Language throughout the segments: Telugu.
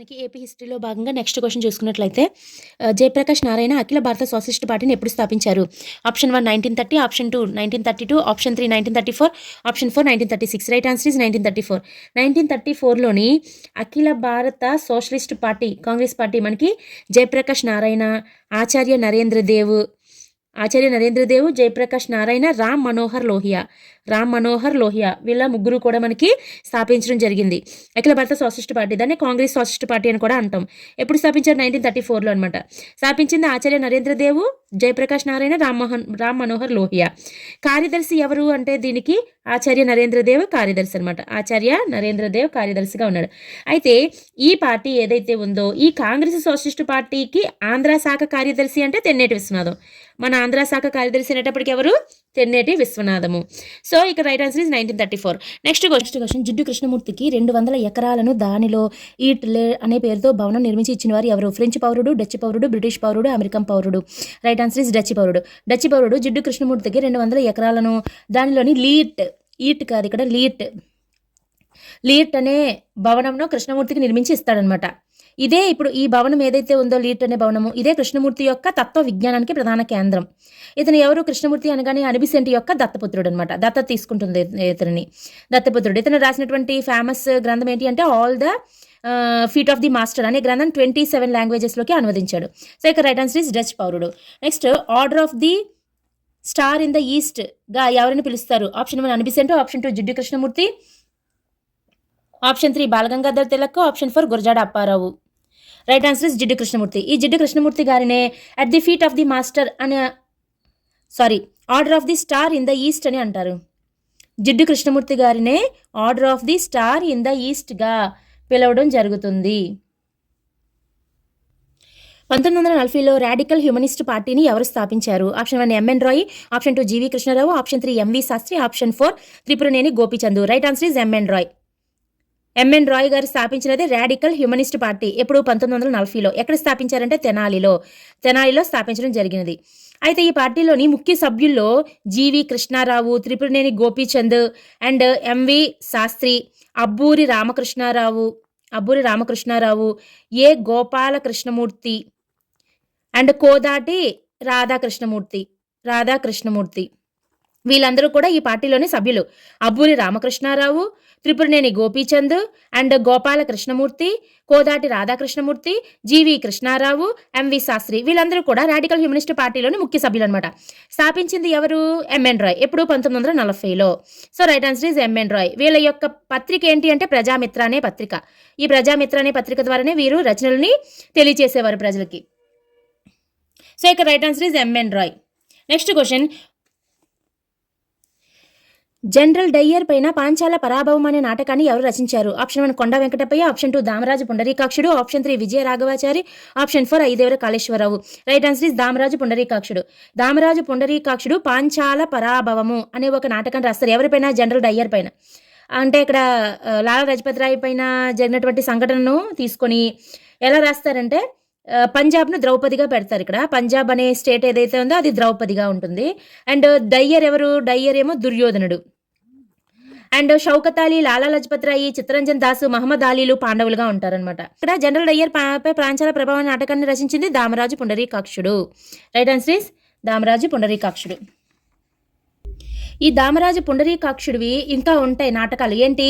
మనకి ఏపీ హిస్టరీలో భాగంగా నెక్స్ట్ క్వశ్చన్ చూసుకున్నట్లయితే జయప్రకాష్ నారాయణ అఖిల భారత సోషలిస్ట్ పార్టీని ఎప్పుడు స్థాపించారు? Option 1 1930, option 2 1932, option 3 1934, option 4 1936. Right answer is 1934. 1934లోని అఖిల భారత సోషలిస్ట్ పార్టీ కాంగ్రెస్ పార్టీ మనకి జయప్రకాష్ నారాయణ, ఆచార్య నరేంద్ర దేవ్, జయప్రకాష్ నారాయణ, రామ్ మనోహర్ లోహియా వీళ్ళ ముగ్గురు కూడా మనకి స్థాపించడం జరిగింది. అఖిల భారత సోషలిస్ట్ పార్టీ, దాన్ని కాంగ్రెస్ సోషలిస్ట్ పార్టీ అని కూడా అంటాం. ఎప్పుడు స్థాపించారు? 1934లో అనమాట. స్థాపించింది ఆచార్య నరేంద్ర దేవ్, జయప్రకాష్ నారాయణ, రామ్ మనోహర్ లోహియా. కార్యదర్శి ఎవరు అంటే దీనికి ఆచార్య నరేంద్ర దేవ్ కార్యదర్శి అనమాట. ఆచార్య నరేంద్ర దేవ్ కార్యదర్శిగా ఉన్నాడు. అయితే ఈ పార్టీ ఏదైతే ఉందో ఈ కాంగ్రెస్ సోషలిస్ట్ పార్టీకి ఆంధ్ర శాఖ కార్యదర్శి అంటే తెన్నేటి విశ్వనాథం. మన ఆంధ్ర శాఖ కార్యదర్శి అనేటప్పటికి ఎవరు? తెన్నేటి విశ్వనాథము. సో ఇక right answer is 1934. Next question, జిడ్డు కృష్ణమూర్తికి 200 ఎకరాలను దానిలో ఈట్లే అనే పేరుతో భవనం నిర్మించి ఇచ్చిన వారు ఎవరు? ఫ్రెంచ్ పౌరుడు, డచ్ పౌరుడు, బ్రిటిష్ పౌరుడు, అమెరికన్ పౌరుడు. రైట్ ఆన్సర్ ఇస్ డచ్ పౌరుడు. జిడ్డు కృష్ణమూర్తికి 200 ఎకరాలను దానిలోని ఈట్ కాదు ఇక్కడ లీట్ అనే భవనంను కృష్ణమూర్తికి నిర్మించి ఇస్తాడనమాట. ఇదే ఇప్పుడు ఈ భవనం ఏదైతే ఉందో లీట్ అనే భవనము, ఇదే కృష్ణమూర్తి యొక్క తత్వ విజ్ఞానానికి ప్రధాన కేంద్రం. ఇతను ఎవరు? కృష్ణమూర్తి అనగానే అనిబిసెంట్ యొక్క దత్తపుత్రుడు అనమాట. దత్తత తీసుకుంటుంది ఇతని దత్తపుత్రుడు. ఇతను రాసినటువంటి ఫేమస్ గ్రంథం ఏంటి అంటే at the feet of the master అనే గ్రంథం 27 లాంగ్వేజెస్లోకి అనువదించాడు. సో ఇక రైట్ ఆన్సర్ ఇస్ డచ్ పౌరుడు. Next, order of the star in the east గా ఎవరిని పిలుస్తారు? Option 1 Annie Besant, option 2 Jiddu Krishnamurti, option 3 Bala Gangadhar Tilak, option 4 Gurajada Apparao. Right answer is Jiddu Krishnamurti. ఈ జిడ్డు కృష్ణమూర్తి గారినే at the feet of the master అని order of the star in the east అని అంటారు. జిడ్డు కృష్ణమూర్తి గారినే order of the star in the ఈస్ట్గా పిలవడం జరుగుతుంది. 1940లో రాడికల్ హ్యూమనిస్ట్ పార్టీని ఎవరు స్థాపించారు? Option 1 MN Roy, option 2 GV Krishna Rao, option 3 MV Shastri, option 4 Tripuraneni Gopichand. Right answer is MN Roy గారు స్థాపించినది రాడికల్ హ్యూమనిస్ట్ పార్టీ. ఎప్పుడు? 1940లో. ఎక్కడ స్థాపించారంటే తెనాలిలో స్థాపించడం జరిగినది. అయితే ఈ పార్టీలోని ముఖ్య సభ్యుల్లో GV Krishna Rao, Tripuraneni Gopichand and MV Shastri, Abburi Ramakrishna Rao, A Gopalakrishnamurthy and Kodati Radhakrishnamurthy వీళ్ళందరూ కూడా ఈ పార్టీలోని సభ్యులు. Abburi Ramakrishna Rao, Tripuraneni Gopichand and Gopala Krishnamurthy, Kodati Radhakrishnamurthy, GV Krishna Rao, MV Shastri వీళ్ళందరూ కూడా రాడికల్ హ్యూమనిస్ట్ పార్టీలోని ముఖ్య సభ్యులు అనమాట. స్థాపించింది ఎవరు? ఎంఎన్ రాయ్. ఎప్పుడు? 1940లో. So right answer is MN Roy. వీళ్ళ యొక్క పత్రిక ఏంటి అంటే ప్రజామిత్ర అనే పత్రిక. ఈ ప్రజామిత్ర అనే పత్రిక ద్వారానే వీరు రచనల్ని తెలియచేసేవారు ప్రజలకి. సో ఇక right answer is MN Roy. Next question, general Dyer పైన పాంచాల పరాభవం అనే నాటకాన్ని ఎవరు రచించారు? Option 1 Konda Venkatappayya, option 2 Damaraju Pundarikakshudu, option 3 Vijaya Raghavachari, option 4 Ayyadevara Kaleswara Rao. Right answer is Damaraju Pundarikakshudu Panchala Parabhavamu అనే ఒక నాటకాన్ని రాస్తారు. ఎవరిపైన? జనరల్ డయ్యర్ పైన. అంటే ఇక్కడ లాలా లజపత్ రాయ్ పైన జరిగినటువంటి సంఘటనను తీసుకొని ఎలా రాస్తారంటే పంజాబ్ను ద్రౌపదిగా పెడతారు. ఇక్కడ పంజాబ్ అనే స్టేట్ ఏదైతే ఉందో అది ద్రౌపదిగా ఉంటుంది. అండ్ డయ్యర్ ఎవరు? డయ్యర్ ఏమో దుర్యోధనుడు. అండ్ షౌకత్ అలీ, లాలా లజపత్ రాయ్, చిత్తరంజన్ దాస్, మహమ్మద్ అలీలు పాండవులుగా ఉంటారనమాట. ఇక్కడ జనరల్ డయ్యర్ పై ప్రాంతాల ప్రభావం నాటకాన్ని రచించింది Damaraju Pundarikakshudu. Right answer is Damaraju Pundarikakshudu. ఈ దామరాజు పుండరీకాక్షుడివి ఇంకా ఉంటాయి నాటకాలు. ఏంటి?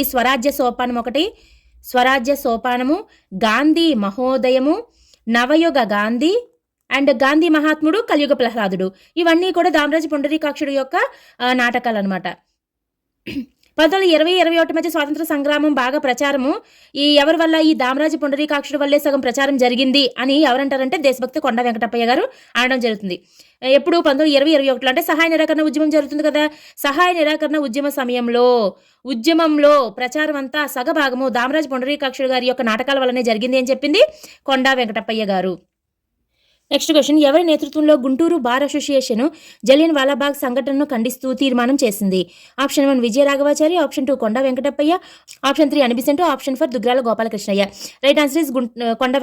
స్వరాజ్య సోపానము, గాంధీ మహోదయము, నవయుగ గాంధీ అండ్ గాంధీ మహాత్ముడు, కలియుగ ప్రహ్లాదుడు. ఇవన్నీ కూడా దామరాజు పుండరీకాక్షుడు యొక్క నాటకాలు అనమాట. 1920-21 మధ్య స్వాతంత్ర సంగ్రామం బాగా ప్రచారము ఎవరి వల్ల? ఈ దామరాజు పుండరీకాక్షుడు వల్లే సగం ప్రచారం జరిగింది అని ఎవరంటారంటే దేశభక్తి కొండా వెంకటప్పయ్య గారు అనడం జరుగుతుంది. ఎప్పుడు? 1920-21 అంటే సహాయ నిరాకరణ ఉద్యమం జరుగుతుంది కదా. సహాయ నిరాకరణ ఉద్యమంలో ప్రచారం అంతా సగభాగము దామరాజు పుండరీకాక్షుడు గారి యొక్క నాటకాల వల్లనే జరిగింది అని చెప్పింది కొండా వెంకటప్పయ్య గారు. నెక్స్ట్ క్వశ్చన్, ఎవరి నేతృత్వంలో గుంటూరు బార్ అసోసియేషన్ జలియన్ వాలాబాగ్ సంఘటనను ఖండిస్తూ తీర్మానం చేసింది? Option 1 Vijaya Raghavachari, option 2 Konda Venkatappayya, option 3 Annie Besant, option 4 Dugrala Gopalakrishnayya. Right answer is Konda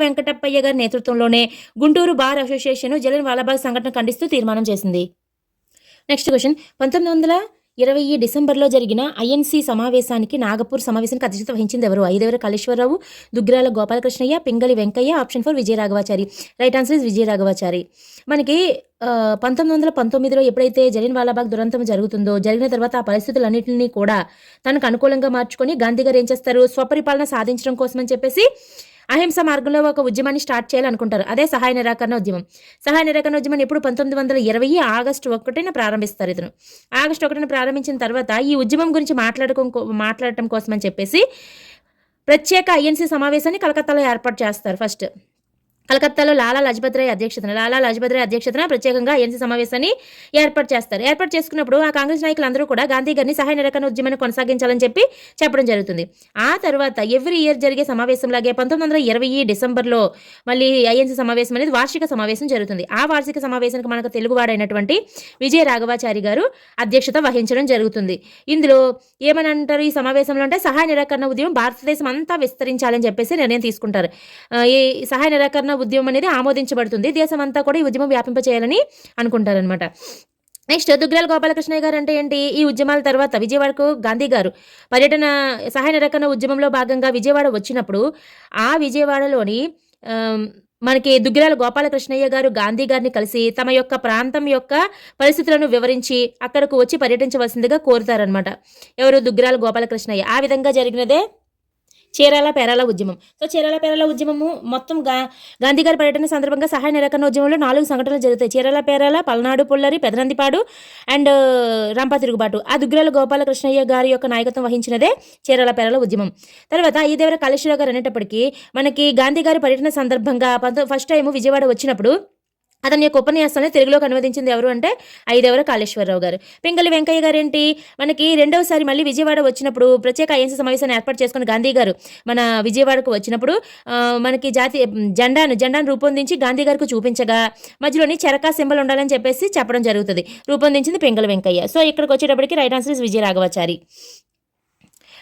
Venkatappayya గారి నేతృత్వంలోనే గుంటూరు బార్ అసోసియేషన్ జలియన్ వాలాబాగ్ సంఘటన ఖండిస్తూ తీర్మానం చేసింది. నెక్స్ట్ క్వశ్చన్, డిసెంబర్లో జరిగిన ఐఎన్సీ సమావేశానికి నాగపూర్ సమావేశానికి అధ్యక్షత వహించింది ఎవరు? Ayyadevara Kaleswara Rao, Duggirala Gopalakrishnayya, Pingali Venkayya. Option 4 Vijayaraghavachari. Right answer is Vijayaraghavachari. మనకి 1919లో ఎప్పుడైతే జలియన్వాలాబాగ్ దురంతం జరుగుతుందో, జరిగిన తర్వాత ఆ పరిస్థితులన్నింటినీ కూడా తనకు అనుకూలంగా మార్చుకొని గాంధీ గారు ఏం చేస్తారు, స్వపరిపాలన సాధించడం కోసం అని చెప్పేసి అహింస మార్గంలో ఒక ఉద్యమాన్ని స్టార్ట్ చేయాలనుకుంటారు. అదే సహాయ నిరాకరణ ఉద్యమం. సహాయ నిరాకరణ ఉద్యమం ఎప్పుడు 1920 ఆగస్టు 1న ప్రారంభిస్తారు. ఇతను ఆగస్టు 1న ప్రారంభించిన తర్వాత ఈ ఉద్యమం గురించి మాట్లాడటం కోసం అని చెప్పేసి ప్రత్యేక ఐఎన్సీ సమావేశాన్ని కలకత్తాలో ఏర్పాటు చేస్తారు. ఫస్ట్ కలకత్తాలో లాలా లజపత్ రాయ్ అధ్యక్షతన ప్రత్యేకంగా ఐఎన్సీ సమావేశాన్ని ఏర్పాటు చేస్తారు. ఏర్పాటు చేసుకున్నప్పుడు ఆ కాంగ్రెస్ నాయకులందరూ కూడా గాంధీ గారిని సహాయ నిరాకరణ ఉద్యమాన్ని కొనసాగించాలని చెప్పి చెప్పడం జరుగుతుంది. ఆ తర్వాత ఎవ్రీ ఇయర్ జరిగే సమావేశంలాగే 1920 డిసెంబర్లో మళ్ళీ ఐఎన్సీ సమావేశం అనేది వార్షిక సమావేశం జరుగుతుంది. ఆ వార్షిక సమావేశానికి మనకు తెలుగువాడైనటువంటి విజయ రాఘవాచారి గారు అధ్యక్షత వహించడం జరుగుతుంది. ఇందులో ఏమని అంటారు ఈ సమావేశంలో అంటే సహాయ నిరాకరణ ఉద్యమం భారతదేశం అంతా విస్తరించాలని చెప్పేసి నిర్ణయం తీసుకుంటారు. ఈ సహాయ నిరాకరణ ఉద్యమం అనేది ఆమోదించబడుతుంది. దేశం అంతా కూడా ఈ ఉద్యమం వ్యాపింపచేయాలని అనుకుంటారనమాట. నెక్స్ట్ దుగ్గిరాల గోపాలకృష్ణయ్య గారు అంటే ఏంటి, ఈ ఉద్యమాల తర్వాత విజయవాడకు గాంధీ గారు పర్యటన సహాయ నిరాకరణ ఉద్యమంలో భాగంగా విజయవాడ వచ్చినప్పుడు ఆ విజయవాడలోని మనకి దుగ్గిరాల గోపాలకృష్ణయ్య గారు గాంధీ గారిని కలిసి తమ యొక్క ప్రాంతం యొక్క పరిస్థితులను వివరించి అక్కడకు వచ్చి పర్యటించవలసిందిగా కోరుతారనమాట. ఎవరు? దుగ్గిరాల గోపాలకృష్ణయ్య. ఆ విధంగా జరిగినదే చీరాల పేరాల ఉద్యమం. సో చీరాల పేరాల ఉద్యమము మొత్తం గాంధీ గారి పర్యటన సందర్భంగా సహాయ నిరాకరణ ఉద్యమంలో 4 సంఘటనలు జరుగుతాయి. చీరాల పేరాల, పల్నాడు పుల్లరి, పెదనందిపాడు అండ్ రంపా తిరుగుబాటు. ఆ దుగ్గిరాల గోపాలకృష్ణయ్య గారి యొక్క నాయకత్వం వహించినదే చీరాల పేరాల ఉద్యమం. తర్వాత ఐదేవర కాళేశ్వరరావు గారు అనేటప్పటికీ మనకి గాంధీ గారి పర్యటన సందర్భంగా ఫస్ట్ టైం విజయవాడ వచ్చినప్పుడు అతని యొక్క ఉపన్యాసాన్ని తెలుగులోకి అనువదించింది ఎవరు అంటే ఐదేవర కాళేశ్వరరావు గారు. పింగళి వెంకయ్య గారు ఏంటి, మనకి రెండవసారి మళ్ళీ విజయవాడ వచ్చినప్పుడు ప్రత్యేక ఐఎన్సీ సమావేశాన్ని ఏర్పాటు చేసుకుని గాంధీ గారు మన విజయవాడకు వచ్చినప్పుడు మనకి జాతీయ జెండాను రూపొందించి గాంధీ గారికి చూపించగా మధ్యలోని చెరకా సింబల్ ఉండాలని చెప్పేసి చెప్పడం జరుగుతుంది. రూపొందించింది పింగళి వెంకయ్య. సో ఇక్కడికి వచ్చేటప్పటికి right answer is Vijayaraghavachari.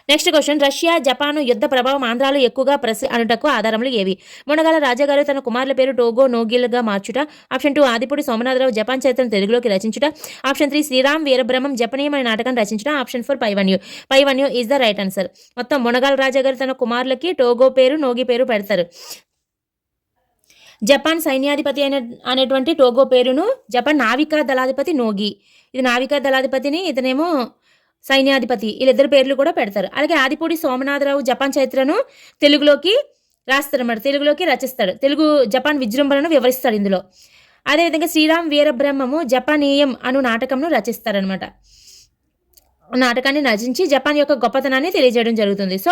Next question, Russia Japan యుద్ధ ప్రభావం ఆంధ్రాలో ఎక్కువగా అనుటకు ఆధారములు ఏవి? మునగాల రాజాగారు తన కుమారుల పేరు టోగో నోగిల్గా మార్చుట. ఆప్షన్ 2 ఆదిపూడి సోమనాథరావు జపాన్ చరిత్రను తెలుగులోకి రచించుట. ఆప్షన్ 3 శ్రీరామ్ వీరబ్రహ్మం జపనీయం అనే నాటకాన్ని రచించుట. ఆప్షన్ 4 పైవన్యు ఈజ్ ద రైట్ ఆన్సర్. మొత్తం మునగాల రాజాగారు తన కుమారులకి టోగో పేరు నోగి పేరు పెడతారు. జపాన్ సైన్యాధిపతి అనేటువంటి టోగో పేరును, జపాన్ నావికా దళాధిపతి నోగి. ఇది నావికా దళాధిపతిని, ఇతనేమో సైన్యాధిపతి. వీళ్ళిద్దరు పేర్లు కూడా పెడతారు. అలాగే ఆదిపూడి సోమనాథరావు జపాన్ చరిత్రను తెలుగులోకి రాస్తారన్నమాట, తెలుగులోకి రచిస్తాడు. జపాన్ విజృంభణను వివరిస్తాడు ఇందులో. అదేవిధంగా శ్రీరామ్ వీరబ్రహ్మము జపానీయం అను నాటకంను రచిస్తారనమాట. నాటకాన్ని రచించి జపాన్ యొక్క గొప్పతనాన్ని తెలియజేయడం జరుగుతుంది. సో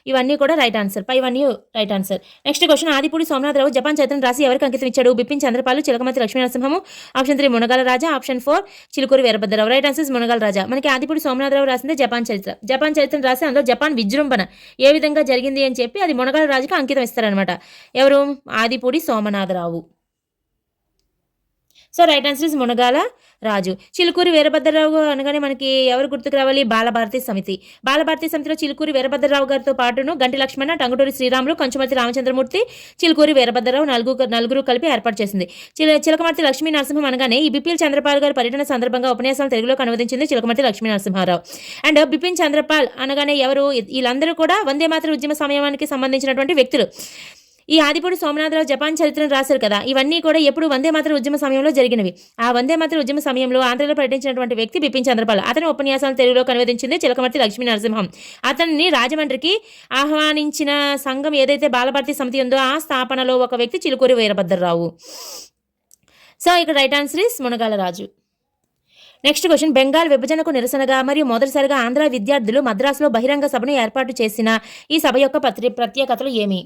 ఇవన్నీ కూడా రైట్ ఆన్సర్. పైవన్నీ right answer. Next question, Adipudi Somanatha Rao Japan చరిత్రను రాసి ఎవరికి అంకితం ఇచ్చాడు? Bipin Chandra Pal, Chilakamarthi Lakshmi Narasimham. Option 3 Munagala Raja. Option 4 Chilukuri Veerabhadra Rao. Right answer Munagala Raja. మనకి ఆదిపూడి సోమనాథరావు రాసిందే జపాన్ చరిత్రను రాసి అందులో జపాన్ విజృంభణ ఏ విధంగా జరిగింది అని చెప్పి అది మునగాల రాజుకి అంకితం ఇస్తారనమాట. ఎవరు? Adipudi Somanatha Rao. So right answer is Munagala Raju. Chilukuri Veerabhadra Rao అనగానే మనకి ఎవరు గుర్తుకు రావాలి? బాలభారతి సమితిలో చిలుకూరి వీరభద్రరావు గారితో పాటును గంటి లక్ష్మణ, టంగుటూరి శ్రీరాములు, కంచుమర్తి రామచంద్రమూర్తి, చిలుకూరి వీరభద్రరావు నలుగురు కలిపి ఏర్పాటు చేసింది. చిలకమర్తి లక్ష్మీ నరసింహం అనగానే ఈ బిపిన్ చంద్రపాల్ గారి పర్యటన సందర్భంగా ఉపన్యాసాలు తెలుగులోకి అనువదించింది చిలకమర్తి లక్ష్మీ నరసింహారావు. అండ్ బిపిన్ చంద్రపాల్ అనగానే ఎవరు? వీళ్ళందరూ కూడా వందే మాతర ఉద్యమ సమయానికి సంబంధించినటువంటి వ్యక్తులు. ఈ ఆదిపూడి సోమనాథరావు జపాన్ చరిత్రను రాశారు కదా, ఇవన్నీ కూడా ఎప్పుడు వందే మాతర ఉద్యమ సమయంలో జరిగినవి. ఆ వందే మాతర ఉద్యమ సమయంలో ఆంధ్రలో పర్యటించినటువంటి వ్యక్తి బిపిన్ చంద్రపాల్. అతని ఉపన్యాసాలను తెలుగులోకి అనువదించింది చిలకమర్తి లక్ష్మీ నరసింహం. అతన్ని రాజమండ్రికి ఆహ్వానించిన సంఘం ఏదైతే బాలభారతి సమితి ఉందో ఆ స్థాపనలో ఒక వ్యక్తి చిలుకూరి వీరభద్రరావు. సో ఇక్కడ right answer is Munagala Raju. Next question, Bengal విభజనకు నిరసనగా మరియు మొదటిసారిగా ఆంధ్ర విద్యార్థులు మద్రాసులో బహిరంగ సభను ఏర్పాటు చేసిన ఈ సభ యొక్క ప్రత్యేకతలు ఏమి?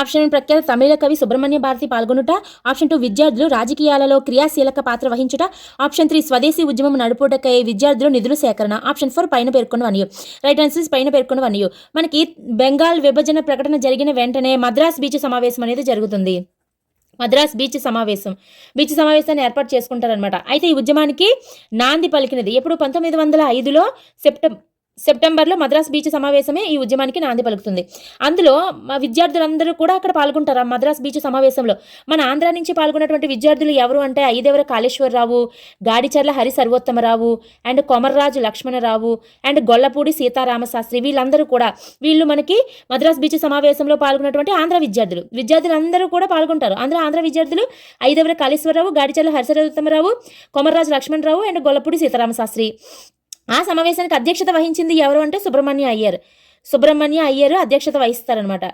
ఆప్షన్ 1 ప్రఖ్యాత తమిళ కవి సుబ్రహ్మణ్య భారతి పాల్గొనుట. ఆప్షన్ 2 విద్యార్థులు రాజకీయాలలో క్రియాశీలక పాత్ర వహించుట. ఆప్షన్ 3 స్వదేశీ ఉద్యమం నడుపుటకై విద్యార్థులు నిధులు సేకరణ. ఆప్షన్ 4 పైన పేర్కొన్నవన్నీ. రైట్ ఆన్సర్స్ పైన పేర్కొన్నవన్నీ. మనకి బెంగాల్ విభజన ప్రకటన జరిగిన వెంటనే మద్రాస్ బీచ్ సమావేశం అనేది జరుగుతుంది. మద్రాస్ బీచ్ సమావేశాన్ని ఏర్పాటు చేసుకుంటారనమాట. అయితే ఈ ఉద్యమానికి నాంది పలికినది ఎప్పుడు? 1905లో సెప్టెంబర్లో మద్రాస్ బీచ్ సమావేశమే ఈ ఉద్యమానికి నాంది పలుకుతుంది. అందులో మా విద్యార్థులందరూ కూడా అక్కడ పాల్గొంటారు ఆ మద్రాస్ బీచ్ సమావేశంలో. మన ఆంధ్ర నుంచి పాల్గొన్నటువంటి విద్యార్థులు ఎవరు అంటే ఐదేవర కాళేశ్వరరావు, గాడిచర్ల హరి సర్వోత్తమరావు అండ్ కొమర్రాజు లక్ష్మణరావు అండ్ గొల్లపూడి సీతారామశాస్త్రి, వీళ్ళు మనకి మద్రాస్ బీచ్ సమావేశంలో పాల్గొన్నటువంటి ఆంధ్ర విద్యార్థులందరూ కూడా పాల్గొంటారు. అందులో ఆంధ్ర విద్యార్థులు ఐదేవర కాళేశ్వరరావు, గాడిచర్ల హరి సర్వోత్తమరావు, కొమర్రాజు లక్ష్మణరావు అండ్ గొల్లపూడి సీతారామశాస్త్రి. ఆ సమావేశానికి అధ్యక్షత వహించింది ఎవరు అంటే సుబ్రహ్మణ్య అయ్యర్ అధ్యక్షత వహిస్తారనమాట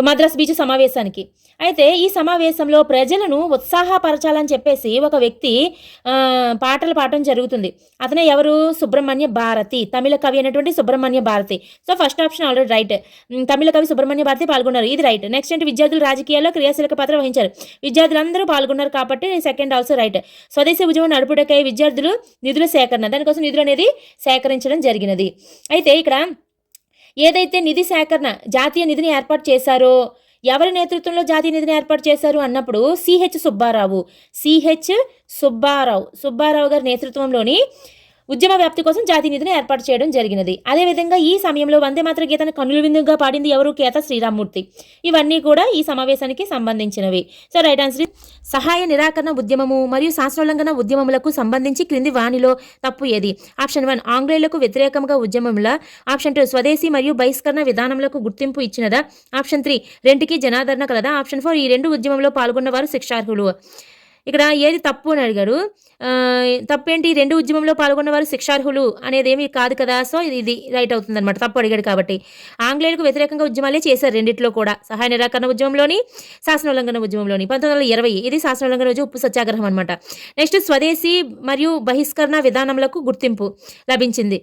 మద్రాస్ బీచ్ సమావేశానికి. అయితే ఈ సమావేశంలో ప్రజలను ఉత్సాహపరచాలని చెప్పేసి ఒక వ్యక్తి పాటలు పాడటం జరుగుతుంది. అతనే ఎవరు? సుబ్రహ్మణ్య భారతి, తమిళ కవి అయినటువంటి Subrahmanya Bharati. So first option already right. తమిళ కవి సుబ్రహ్మణ్య భారతి పాల్గొన్నారు, ఇది రైట్. నెక్స్ట్ ఏంటి? విద్యార్థులు రాజకీయాల్లో క్రియాశీలక పాత్ర వహించారు. విద్యార్థులందరూ పాల్గొన్నారు కాబట్టి సెకండ్ ఆల్సో రైట్. స్వదేశీ ఉద్యమం నడుపుటకై విద్యార్థులు నిధుల సేకరణ, దానికోసం నిధులు అనేది సేకరించడం జరిగినది. అయితే ఇక్కడ ఏదైతే నిధి సేకరణ జాతీయ నిధిని ఏర్పాటు చేశారో, ఎవరి నేతృత్వంలో జాతీయ నిధిని ఏర్పాటు చేశారు అన్నప్పుడు సుబ్బారావు గారి నేతృత్వంలోని ఉద్యమ వ్యాప్తి కోసం జాతీయ నిధిని ఏర్పాటు చేయడం జరిగినది. అదేవిధంగా ఈ సమయంలో వందే మాతర గీతాన్ని కన్నుల విందుగా పాడింది ఎవరు? కేత శ్రీరామ్మూర్తి. ఇవన్నీ కూడా ఈ సమావేశానికి సంబంధించినవి. సో రైట్ ఆన్సర్ సహాయ నిరాకరణ ఉద్యమము మరియు శాస్త్రోల్లంఘన ఉద్యమములకు సంబంధించి క్రింది వానిలో తప్పు ఏది? ఆప్షన్ 1 ఆంగ్లేయులకు వ్యతిరేకంగా ఉద్యమముల. ఆప్షన్ 2 స్వదేశీ మరియు బహిష్కరణ విధానములకు గుర్తింపు ఇచ్చినదా? ఆప్షన్ 3 రెంటికి జనాదరణ కలదా? ఆప్షన్ 4 ఈ రెండు ఉద్యమంలో పాల్గొన్న వారు శిక్షార్హులు. ఇక్కడ ఏది తప్పు అని అడిగారు. తప్పేంటి? రెండు ఉద్యమంలో పాల్గొన్న వారు శిక్షార్హులు అనేది ఏమీ కాదు కదా. సో ఇది రైట్ అవుతుంది అనమాట, తప్పు అడిగాడు కాబట్టి. ఆంగ్లేయులకు వ్యతిరేకంగా ఉద్యమాలే చేశారు రెండిట్లో కూడా, సహాయ నిరాకరణ ఉద్యమంలోని శాసనోల్లంఘన ఉద్యమంలోని. 1920 ఇది శాసనోల్లంఘన ఉద్యమం, ఉప్పు సత్యాగ్రహం అనమాట. నెక్స్ట్ స్వదేశీ మరియు బహిష్కరణ విధానములకు గుర్తింపు లభించింది.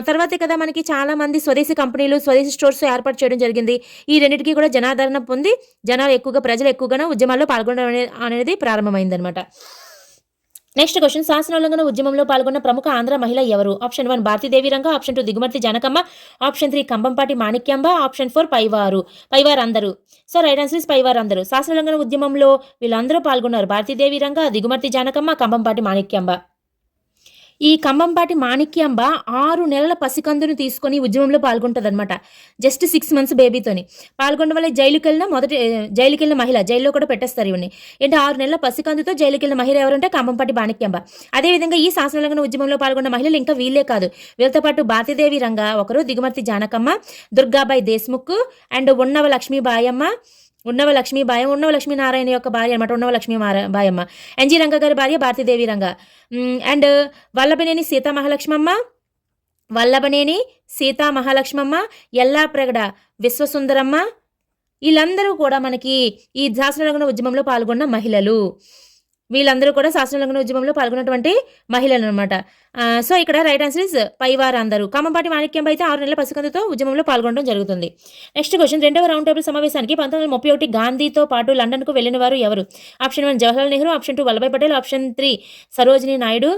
తర్వాతే కదా మనకి చాలా మంది స్వదేశీ కంపెనీలు, స్వదేశీ స్టోర్స్ ఏర్పాటు చేయడం జరిగింది. ఈ రెండింటికి కూడా జనాదరణ పొంది ప్రజలు ఎక్కువగా ఉద్యమాల్లో పాల్గొనడం అనేది ప్రారంభమైందనమాట. నెక్స్ట్ క్వశ్చన్, శాసనోల్లంఘన ఉద్యమంలో పాల్గొన్న ప్రముఖ ఆంధ్ర మహిళ ఎవరు? ఆప్షన్ 1 భారతీదేవి రంగ, option 2 Digumarthi Janakamma, option 3 Kambampati Manikyamba, option 4 పైవారు అందరూ. సో రైట్ ఆన్సర్ ఇస్ పైవారు అందరూ. శాసనోల్లంఘన ఉద్యమంలో వీళ్ళందరూ పాల్గొన్నారు. భారతీదేవి రంగ, దిగుమర్తి జానకమ్మ, కంబంపాటి మాణిక్యాంబ. ఈ కంబంపాటి మాణిక్యాంబ 6 నెలల పసికందును తీసుకొని ఉద్యమంలో పాల్గొంటుంది అనమాట. జస్ట్ 6 months బేబీతోని పాల్గొనడం వల్ల జైలుకి వెళ్ళిన మహిళ, జైల్లో కూడా పెట్టేస్తారు ఇవన్నీ. ఏంటి 6 నెలల పసికందుతో జైలుకి వెళ్ళిన మహిళ ఎవరంటే కంబంపాటి మాణిక్యాంబ. అదేవిధంగా ఈ శాసనోల్లంఘన ఉద్యమంలో పాల్గొన్న మహిళలు ఇంకా వీళ్ళే కాదు, వీళ్ళతో పాటు భారతీదేవి రంగ ఒకరు, దిగుమర్తి జానకమ్మ, దుర్గాబాయి దేశ్ముఖ్ అండ్ ఉన్నవ లక్ష్మీనారాయణ యొక్క భార్య అనమాట, ఉన్నవ లక్ష్మీబాయమ్మ. ఎన్జి రంగ గారి భార్య భారతీదేవి రంగ. అండ్ వల్లభనేని సీతామహాలక్ష్మమ్మ, ఎల్లాప్రగడ విశ్వసుందరమ్మ, వీళ్ళందరూ కూడా మనకి ఈ శాసనోల్లంఘన ఉద్యమంలో పాల్గొన్న మహిళలు. వీళ్ళందరూ కూడా శాసనోల్లంఘన ఉద్యమంలో పాల్గొన్నటువంటి మహిళలు అనమాట. సో ఇక్కడ రైట్ ఆన్సర్ ఇస్ పైవారు అందరూ. కంబంపాటి మాణిక్యాంబ అయితే 6 నెలల పసికందుతో ఉద్యమంలో పాల్గొనడం జరుగుతుంది. నెక్స్ట్ క్వశ్చన్, 2వ రౌండ్ టేబుల్ సమావేశానికి 1931 గాంధీతో పాటు లండన్కు వెళ్లిన వారు ఎవరు? Option 1 Jawaharlal Nehru, option 2 Vallabhbhai Patel, option 3 Sarojini Naidu,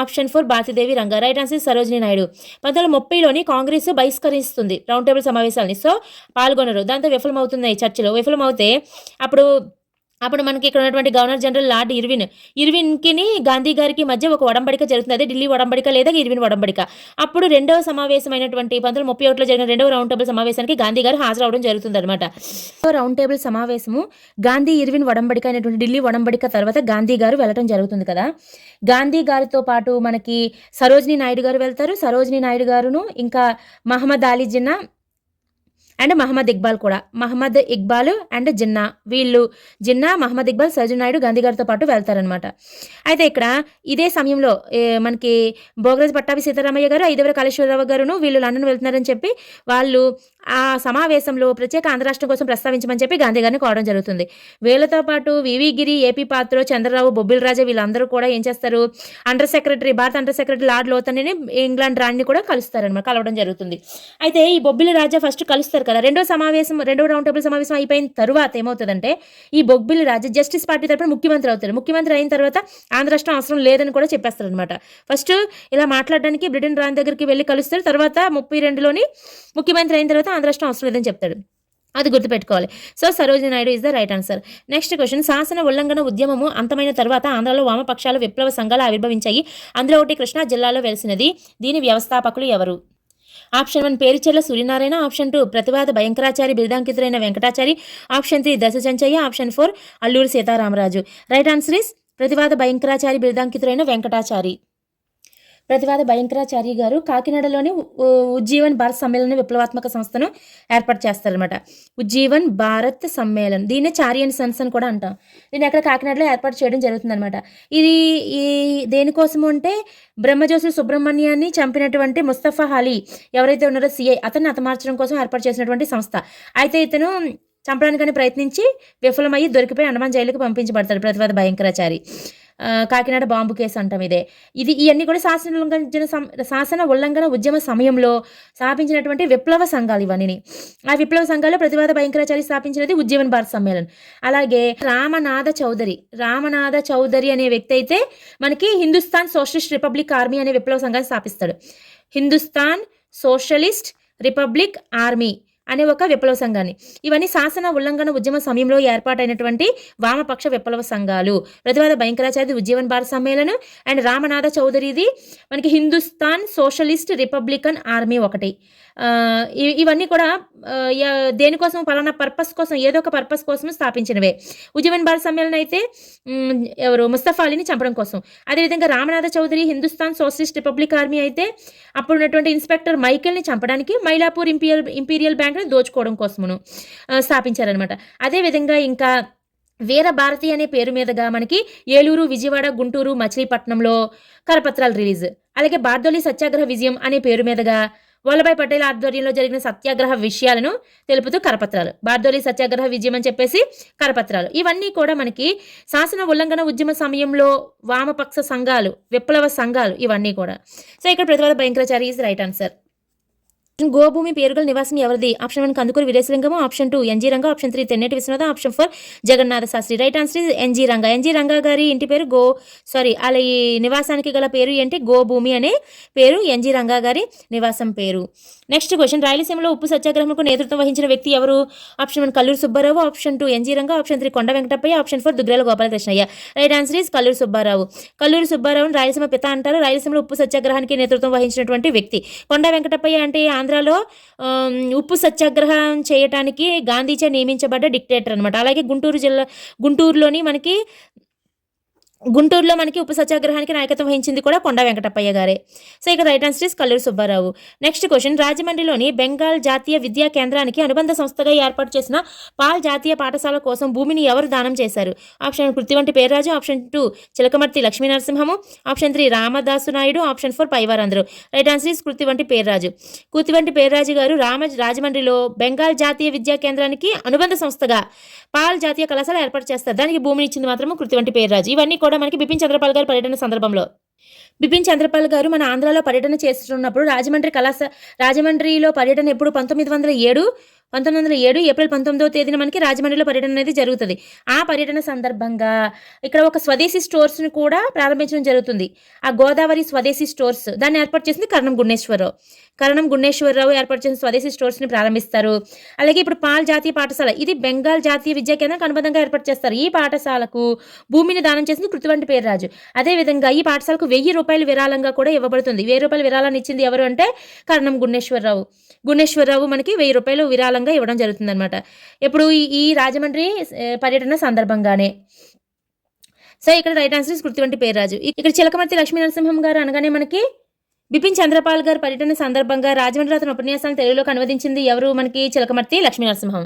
option 4 Bharati Devi Ranga. Right answer Sarojini Naidu. 1930లోని కాంగ్రెస్ బహిష్కరిస్తుంది రౌండ్ టేబుల్ సమావేశాలని. సో పాల్గొనరు, దాంతో విఫలమవుతుంది. చర్చలో విఫలమవుతే అప్పుడు మనకి ఇక్కడ ఉన్నటువంటి గవర్నర్ జనరల్ లార్డ్ ఇర్విన్కి గాంధీ గారికి మధ్య ఒక ఒడంబడిక జరుగుతుంది. అదే ఢిల్లీ ఒడంబడిక లేదా ఇర్విన్ ఒడంబడిక. అప్పుడు రెండవ సమావేశమైనటువంటి 1931లో జరిగిన రెండవ రౌండ్ టేబుల్ సమావేశానికి గాంధీ గారు హాజరవడం జరుగుతుంది అనమాట. రౌండ్ టేబుల్ సమావేశము గాంధీ ఇర్విన్ ఒడంబడిక అయినటువంటి ఢిల్లీ ఒడంబడిక తర్వాత గాంధీ గారు వెళ్ళటం జరుగుతుంది కదా. గాంధీ గారితో పాటు మనకి సరోజినీ నాయుడు గారు వెళ్తారు. సరోజినీ నాయుడు గారును ఇంకా మహమ్మద్ అలీ జిన్నా అండ్ మహమ్మద్ ఇక్బాల్ అండ్ మహమ్మద్ ఇక్బాల్, సరోజినీ నాయుడు గాంధీ గారితో పాటు వెళ్తారనమాట. అయితే ఇక్కడ ఇదే సమయంలో మనకి భోగరాజు పట్టాభి సీతారామయ్య గారు, ఐదేవర కాళేశ్వరరావు గారును వీళ్ళు లండన్ వెళ్తున్నారని చెప్పి వాళ్ళు ఆ సమావేశంలో ప్రత్యేక ఆంధ్ర రాష్ట్రం కోసం ప్రస్తావించమని చెప్పి గాంధీ గారిని కోవడం జరుగుతుంది. వీళ్ళతో పాటు వివి గిరి, ఏపీ పాత్రో, చంద్రరావు, బొబ్బిల్ రాజా వీళ్ళందరూ కూడా ఏం చేస్తారు? భారత అండర్ సెక్రటరీ లార్డ్ లోతన్ని ఇంగ్లాండ్ రాణిని కూడా కలవడం జరుగుతుంది. అయితే ఈ బొబ్బిలి రాజా ఫస్ట్ కలుస్తారు కదా. రెండో రౌండ్ టేబుల్ సమావేశం అయిపోయిన తర్వాత ఏమవుతుందంటే ఈ బొబ్బిలి రాజా జస్టిస్ పార్టీ తరపున ముఖ్యమంత్రి అవుతారు. ముఖ్యమంత్రి అయిన తర్వాత ఆంధ్ర రాష్ట్రం అవసరం లేదని కూడా చెప్పేస్తారు అనమాట. ఫస్ట్ ఇలా మాట్లాడడానికి బ్రిటన్ రాణి దగ్గరికి వెళ్ళి కలుస్తారు. తర్వాత 32లోని ముఖ్యమంత్రి అయిన తర్వాత ఆంధ్ర రాష్ట్రం అవసరం లేదని చెప్తాడు. అది గుర్తుపెట్టుకోవాలి. So, Sarojini Naidu is the right answer. Next question, శాసన ఉల్లంఘన ఉద్యమము అంతమైన తర్వాత ఆంధ్రాలో వామపక్షాలు విప్లవ సంఘాలు ఆవిర్భవించాయి. అందులో ఒకటి కృష్ణా జిల్లాలో వెలిసినది. దీని వ్యవస్థాపకులు ఎవరు? ఆప్షన్ 1 పేరుచెర్ల సూర్యనారాయణ, ఆప్షన్ 2 ప్రతివాద భయంకరాచారి బిరుదాంకితులైన Venkatachari, option 3 Dasa Chenchayya, option 4 Alluri Sitarama Raju. Right answer is Prativada Bhayankarachari బిరుదాంకితులైన వెంకటాచారి. ప్రతివాద భయంకరాచారి గారు కాకినాడలోని ఉజ్జీవన్ భారత్ సమ్మేళన విప్లవాత్మక సంస్థను ఏర్పాటు చేస్తారనమాట. ఉజ్జీవన్ భారత్ సమ్మేళన్, దీన్నే చారి అండ్ సన్స్ అని కూడా అంటాం. దీన్ని అక్కడ కాకినాడలో ఏర్పాటు చేయడం జరుగుతుందనమాట. ఇది ఈ దేనికోసము అంటే బ్రహ్మజోసి సుబ్రహ్మణ్యాన్ని చంపినటువంటి ముస్తఫా అలీ ఎవరైతే ఉన్నారో సిఐ, అతన్ని హతమార్చడం కోసం ఏర్పాటు చేసినటువంటి సంస్థ. అయితే ఇతను చంపడానికని ప్రయత్నించి విఫలమయ్యి దొరికిపోయి అండమాన్ జైలుకి పంపించబడతాడు ప్రతివాద భయంకరాచారి. కాకినాడ బాంబు కేసు అంటాం ఇదే. ఇవన్నీ కూడా శాసన ఉల్లంఘన ఉద్యమ సమయంలో స్థాపించినటువంటి విప్లవ సంఘాలు ఇవన్నీ. ఆ విప్లవ సంఘాల్లో ప్రతివాద భయంకరాచారి స్థాపించినది ఉజ్జీవన్ భారత్ సమ్మేళన్. అలాగే రామనాథ చౌదరి అనే వ్యక్తి అయితే మనకి హిందుస్థాన్ సోషలిస్ట్ రిపబ్లిక్ ఆర్మీ అనే విప్లవ సంఘాన్ని స్థాపిస్తాడు. హిందుస్థాన్ సోషలిస్ట్ రిపబ్లిక్ ఆర్మీ అనే ఒక విప్లవ సంఘాన్ని. ఇవన్నీ శాసన ఉల్లంఘన ఉద్యమ సమయంలో ఏర్పాటైనటువంటి వామపక్ష విప్లవ సంఘాలు. ప్రతివాద భయంకరాచార్యది ఉజ్జీవన్ భారత్ సమ్మేళనం అండ్ రామనాథ చౌదరిది మనకి హిందుస్థాన్ సోషలిస్ట్ రిపబ్లికన్ ఆర్మీ ఒకటి. ఇవన్నీ కూడా దేనికోసం పలానా పర్పస్ కోసం ఏదో ఒక పర్పస్ కోసం స్థాపించినవే. ఉజ్జీవన్ భారత్ సమ్మేళనం అయితే ఎవరు ముస్తఫా అలీని చంపడం కోసం. అదేవిధంగా Ramanatha Chaudhari Hindustan socialist republic army అయితే అప్పుడు ఉన్నటువంటి ఇన్స్పెక్టర్ మైకేల్ని చంపడానికి, మైలాపూర్ ఇంపీరియల్ బ్యాంక్ని దోచుకోవడం కోసమును స్థాపించారనమాట. అదేవిధంగా ఇంకా వీర భారతి అనే పేరు మీదుగా మనకి ఏలూరు, విజయవాడ, గుంటూరు, మచిలీపట్నంలో కరపత్రాలు రిలీజ్. అలాగే బార్దోలి సత్యాగ్రహ విజయం అనే పేరు మీదుగా వల్లభాయ్ పటేల్ ఆధ్వర్యంలో జరిగిన సత్యాగ్రహ విషయాలను తెలుపుతూ కరపత్రాలు. బార్దోలి సత్యాగ్రహ విజయం అని చెప్పేసి కరపత్రాలు. ఇవన్నీ కూడా మనకి శాసన ఉల్లంఘన ఉద్యమ సమయంలో వామపక్ష సంఘాలు, విప్లవ సంఘాలు ఇవన్నీ కూడా. సో ఇక్కడ Prativada Bhayankarachari is right answer. Gobhumi పేరుగల నివాసం ఎవరిది? Option 1 Kandukuri Veeresalingam, option 2 NG Ranga, option 3 Tenneti Viswanatha, option 4 Jagannatha Shastri. Right answer NG Ranga. NG Ranga గారి ఇంటి పేరు వాళ్ళ ఈ నివాసానికి గల పేరు ఏంటి? గోభూమి అనే పేరు ఎన్జీ రంగా గారి నివాసం పేరు. నెక్స్ట్ క్వశ్చన్, రాయలసీమలో ఉప్పు సత్యాగ్రహంకు నేతృత్వం వహించిన వ్యక్తి ఎవరు? Option 1 Kalluru Subba Rao, option 2 NG Ranga, option 3 Konda Venkatappayya, option 4 Duggirala Gopalakrishnayya. Right answer is Kalluru Subba Rao. Kalluru సుబ్బారావుని రాయలసీమ పిత అంటారు. రాయలసీమలో ఉప్పు సత్యాగ్రహానికి నేతృత్వం వహించినటువంటి వ్యక్తి. కొండ వెంకటప్పయ్య అంటే ఆంధ్రాలో ఉప్పు సత్యాగ్రహం చేయటానికి గాంధీచే నియమించబడ్డ డిక్టేటర్ అనమాట. అలాగే గుంటూరులో మనకి ఉప్పు సత్యాగ్రహానికి నాయకత్వం వహించింది కూడా కొండ వెంకటప్పయ్య గారే. సో ఇక్కడ right answer is Kalluru Subba Rao. Next question, రాజమండ్రిలోని బెంగాల్ జాతీయ విద్యా కేంద్రానికి అనుబంధ సంస్థగా ఏర్పాటు చేసిన పాల్ జాతీయ పాఠశాల కోసం భూమిని ఎవరు దానం చేశారు? Option 1 Kruttiventi Perraju, option 2 Chilakamarthi Lakshmi నరసింహము, option 3 Ramadasu Naidu, option 4 పైవారందరూ. Right answer is Kruttiventi Perraju. Kruttiventi Perraju గారు రాజమండ్రిలో బెంగాల్ జాతీయ విద్యా కేంద్రానికి అనుబంధ సంస్థగా పాల్ జాతీయ కళాశాల ఏర్పాటు చేస్తారు. దానికి భూమిని ఇచ్చింది మాత్రం కృత్తివంటి పేర్రాజు. ఇవన్నీ కూడా మనకి బిపిన్ చంద్రపాల్ గారి పర్యటన సందర్భంలో. బిపిన్ చంద్రపాల్ గారు మన ఆంధ్రాలో పర్యటన చేస్తున్నప్పుడు రాజమండ్రిలో పర్యటన ఎప్పుడు 1907 ఏప్రిల్ 19వ తేదీన మనకి రాజమండ్రిలో పర్యటన అనేది జరుగుతుంది. ఆ పర్యటన సందర్భంగా ఇక్కడ ఒక స్వదేశీ స్టోర్స్ని కూడా ప్రారంభించడం జరుగుతుంది. ఆ గోదావరి స్వదేశీ స్టోర్స్ దాన్ని ఏర్పాటు చేసింది కరణం గుణేశ్వరరావు ఏర్పాటు చేసిన స్వదేశీ స్టోర్స్ని ప్రారంభిస్తారు. అలాగే ఇప్పుడు పాల్ జాతీయ పాఠశాల, ఇది బెంగాల్ జాతీయ విద్యా కేంద్రానికి అనుబంధంగా ఏర్పాటు చేస్తారు. ఈ పాఠశాలకు భూమిని దానం చేసింది కృత్తివంటి పేర్రాజు. అదేవిధంగా ఈ పాఠశాలకు 1000 రూపాయలు విరాళంగా కూడా ఇవ్వబడుతుంది. 1000 రూపాయల విరాళాన్ని ఇచ్చింది ఎవరు అంటే కరణం గుణేశ్వరరావు మనకి 1000 రూపాయలు విరాళంగా ఇవ్వడం జరుగుతుంది అనమాట. ఇప్పుడు ఈ రాజమండ్రి పర్యటన సందర్భంగానే. సో ఇక్కడ రైట్ ఆన్సర్ కృత్తివంటి పేర్రాజు. ఇక్కడ చిలకమర్తి లక్ష్మీ నరసింహం గారు అనగానే మనకి బిపిన్ చంద్రపాల్ గారు పర్యటన సందర్భంగా రాజమండ్రి అతని ఉపన్యాసాలను తెలుగులోకి అనువదించింది ఎవరు? మనకి చిలకమర్తి లక్ష్మీ నరసింహం.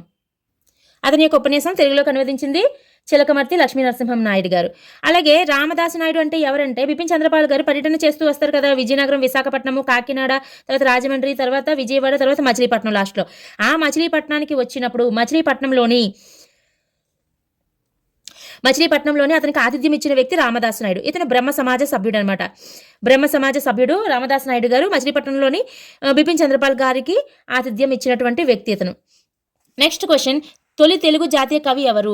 అతని యొక్క ఉపన్యాసం తెలుగులోకి అనువదించింది చిలకమర్తి లక్ష్మీ నరసింహం నాయుడు గారు. అలాగే రామదాసు నాయుడు అంటే ఎవరంటే బిపిన్ చంద్రపాల్ గారు పర్యటన చేస్తూ వస్తారు కదా, విజయనగరం, విశాఖపట్నము, కాకినాడ, తర్వాత రాజమండ్రి, తర్వాత విజయవాడ, తర్వాత మచిలీపట్నం లాస్ట్లో. ఆ మచిలీపట్నానికి వచ్చినప్పుడు మచిలీపట్నంలోనే అతనికి ఆతిథ్యం ఇచ్చిన వ్యక్తి రామదాసు నాయుడు. ఇతను బ్రహ్మ సమాజ సభ్యుడు అనమాట. బ్రహ్మ సమాజ సభ్యుడు రామదాసు నాయుడు గారు మచిలీపట్నంలోని బిపిన్ చంద్రపాల్ గారికి ఆతిథ్యం ఇచ్చినటువంటి వ్యక్తి ఇతను. నెక్స్ట్ క్వశ్చన్, తొలి తెలుగు జాతీయ కవి ఎవరు?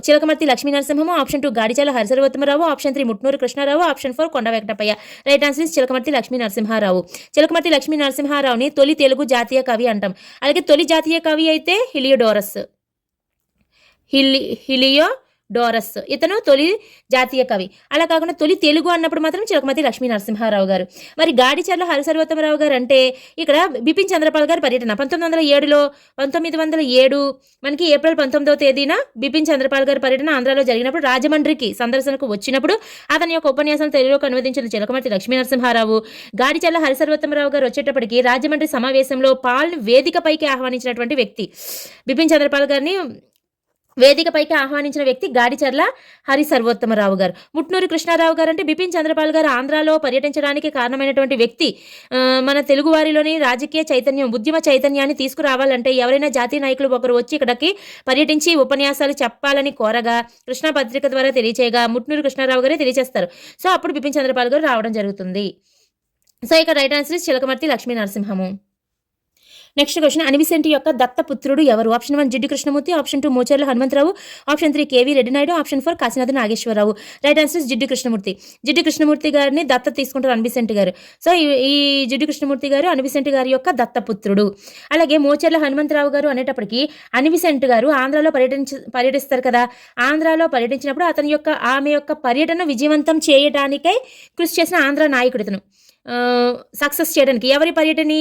Chilakamarthi Lakshmi నరసింహము, option 2 Gadicharla Harisarvottama Rao, option 3 Mutnuri Krishna Rao, option 4 Konda Venkatappayya. Right answer is Chilakamarthi Lakshmi Narasimha Rao. Chilakamarthi Lakshmi నరసింహారావుని తొలి తెలుగు జాతీయ కవి అంటాం. అలాగే తొలి జాతీయ కవి అయితే హిలియోడోరస్. హిలియోడోరస్ ఇతను తొలి జాతీయ కవి. అలా కాకుండా తొలి తెలుగు అన్నప్పుడు మాత్రం చిలకమర్తి లక్ష్మీ నరసింహారావు గారు. మరి గాడిచర్ల హరిసర్వోత్తమరావు గారు అంటే ఇక్కడ బిపిన్ చంద్రపాల్ గారి పర్యటన 1907 మనకి ఏప్రిల్ 19వ తేదీన బిపిన్ చంద్రపాల్ గారి పర్యటన ఆంధ్రాలో జరిగినప్పుడు రాజమండ్రికి సందర్శనకు వచ్చినప్పుడు అతని యొక్క ఉపన్యాసం తెలుగులోకి అనువదించిన చిలకమర్తి లక్ష్మీ నరసింహారావు. గాడిచర్ల హరిసర్వోత్తమరావు గారు వచ్చేటప్పటికి రాజమండ్రి సమావేశంలో పాల్ని వేదికపైకి ఆహ్వానించినటువంటి వ్యక్తి. బిపిన్ చంద్రపాల్ గారిని వేదికపైకి ఆహ్వానించిన వ్యక్తి గాడిచర్ల హరిసర్వోత్తమరావు గారు. ముట్నూరి కృష్ణారావు గారు అంటే బిపిన్ చంద్రపాల్ గారు ఆంధ్రాలో పర్యటించడానికి కారణమైనటువంటి వ్యక్తి. మన తెలుగు వారిలోని రాజకీయ చైతన్యం, ఉద్యమ చైతన్యాన్ని తీసుకురావాలంటే ఎవరైనా జాతీయ నాయకులు ఒకరు వచ్చి ఇక్కడికి పర్యటించి ఉపన్యాసాలు చెప్పాలని కోరగా కృష్ణా పత్రిక ద్వారా తెలియచేయగా ముట్నూరి కృష్ణారావు గారే తెలియజేస్తారు. సో అప్పుడు బిపిన్ చంద్రపాల్ గారు రావడం జరుగుతుంది. సో ఇక్కడ right answer Chilakamarthi Lakshmi Narasimham. Next question, Annie Besant యొక్క దత్తపుత్రుడు ఎవరు? Option 1 Jiddu Krishnamurti, option 2 Mocharla Hanumantharao, option 3 KV Reddinaidu, option 4 Kasinath Nageswararao. Right answer Jiddu Krishnamurti. Jiddu Krishnamurti గారిని దత్త తీసుకుంటారు అనిబిసెంట్ గారు. సో ఈ జిడ్డు కృష్ణమూర్తి గారు అనిబిసెంట్ గారి యొక్క దత్తపుత్రుడు. అలాగే మోచర్ల హనుమంతరావు గారు అనేటప్పటికీ అనిబిసెంట్ గారు ఆంధ్రాలో పర్యటిస్తారు కదా. ఆంధ్రాలో పర్యటించినప్పుడు ఆమె యొక్క పర్యటన విజయవంతం చేయడానికై కృషి చేసిన ఆంధ్ర నాయకుడు ఇతను. సక్సెస్ చేయడానికి ఎవరి పర్యటన?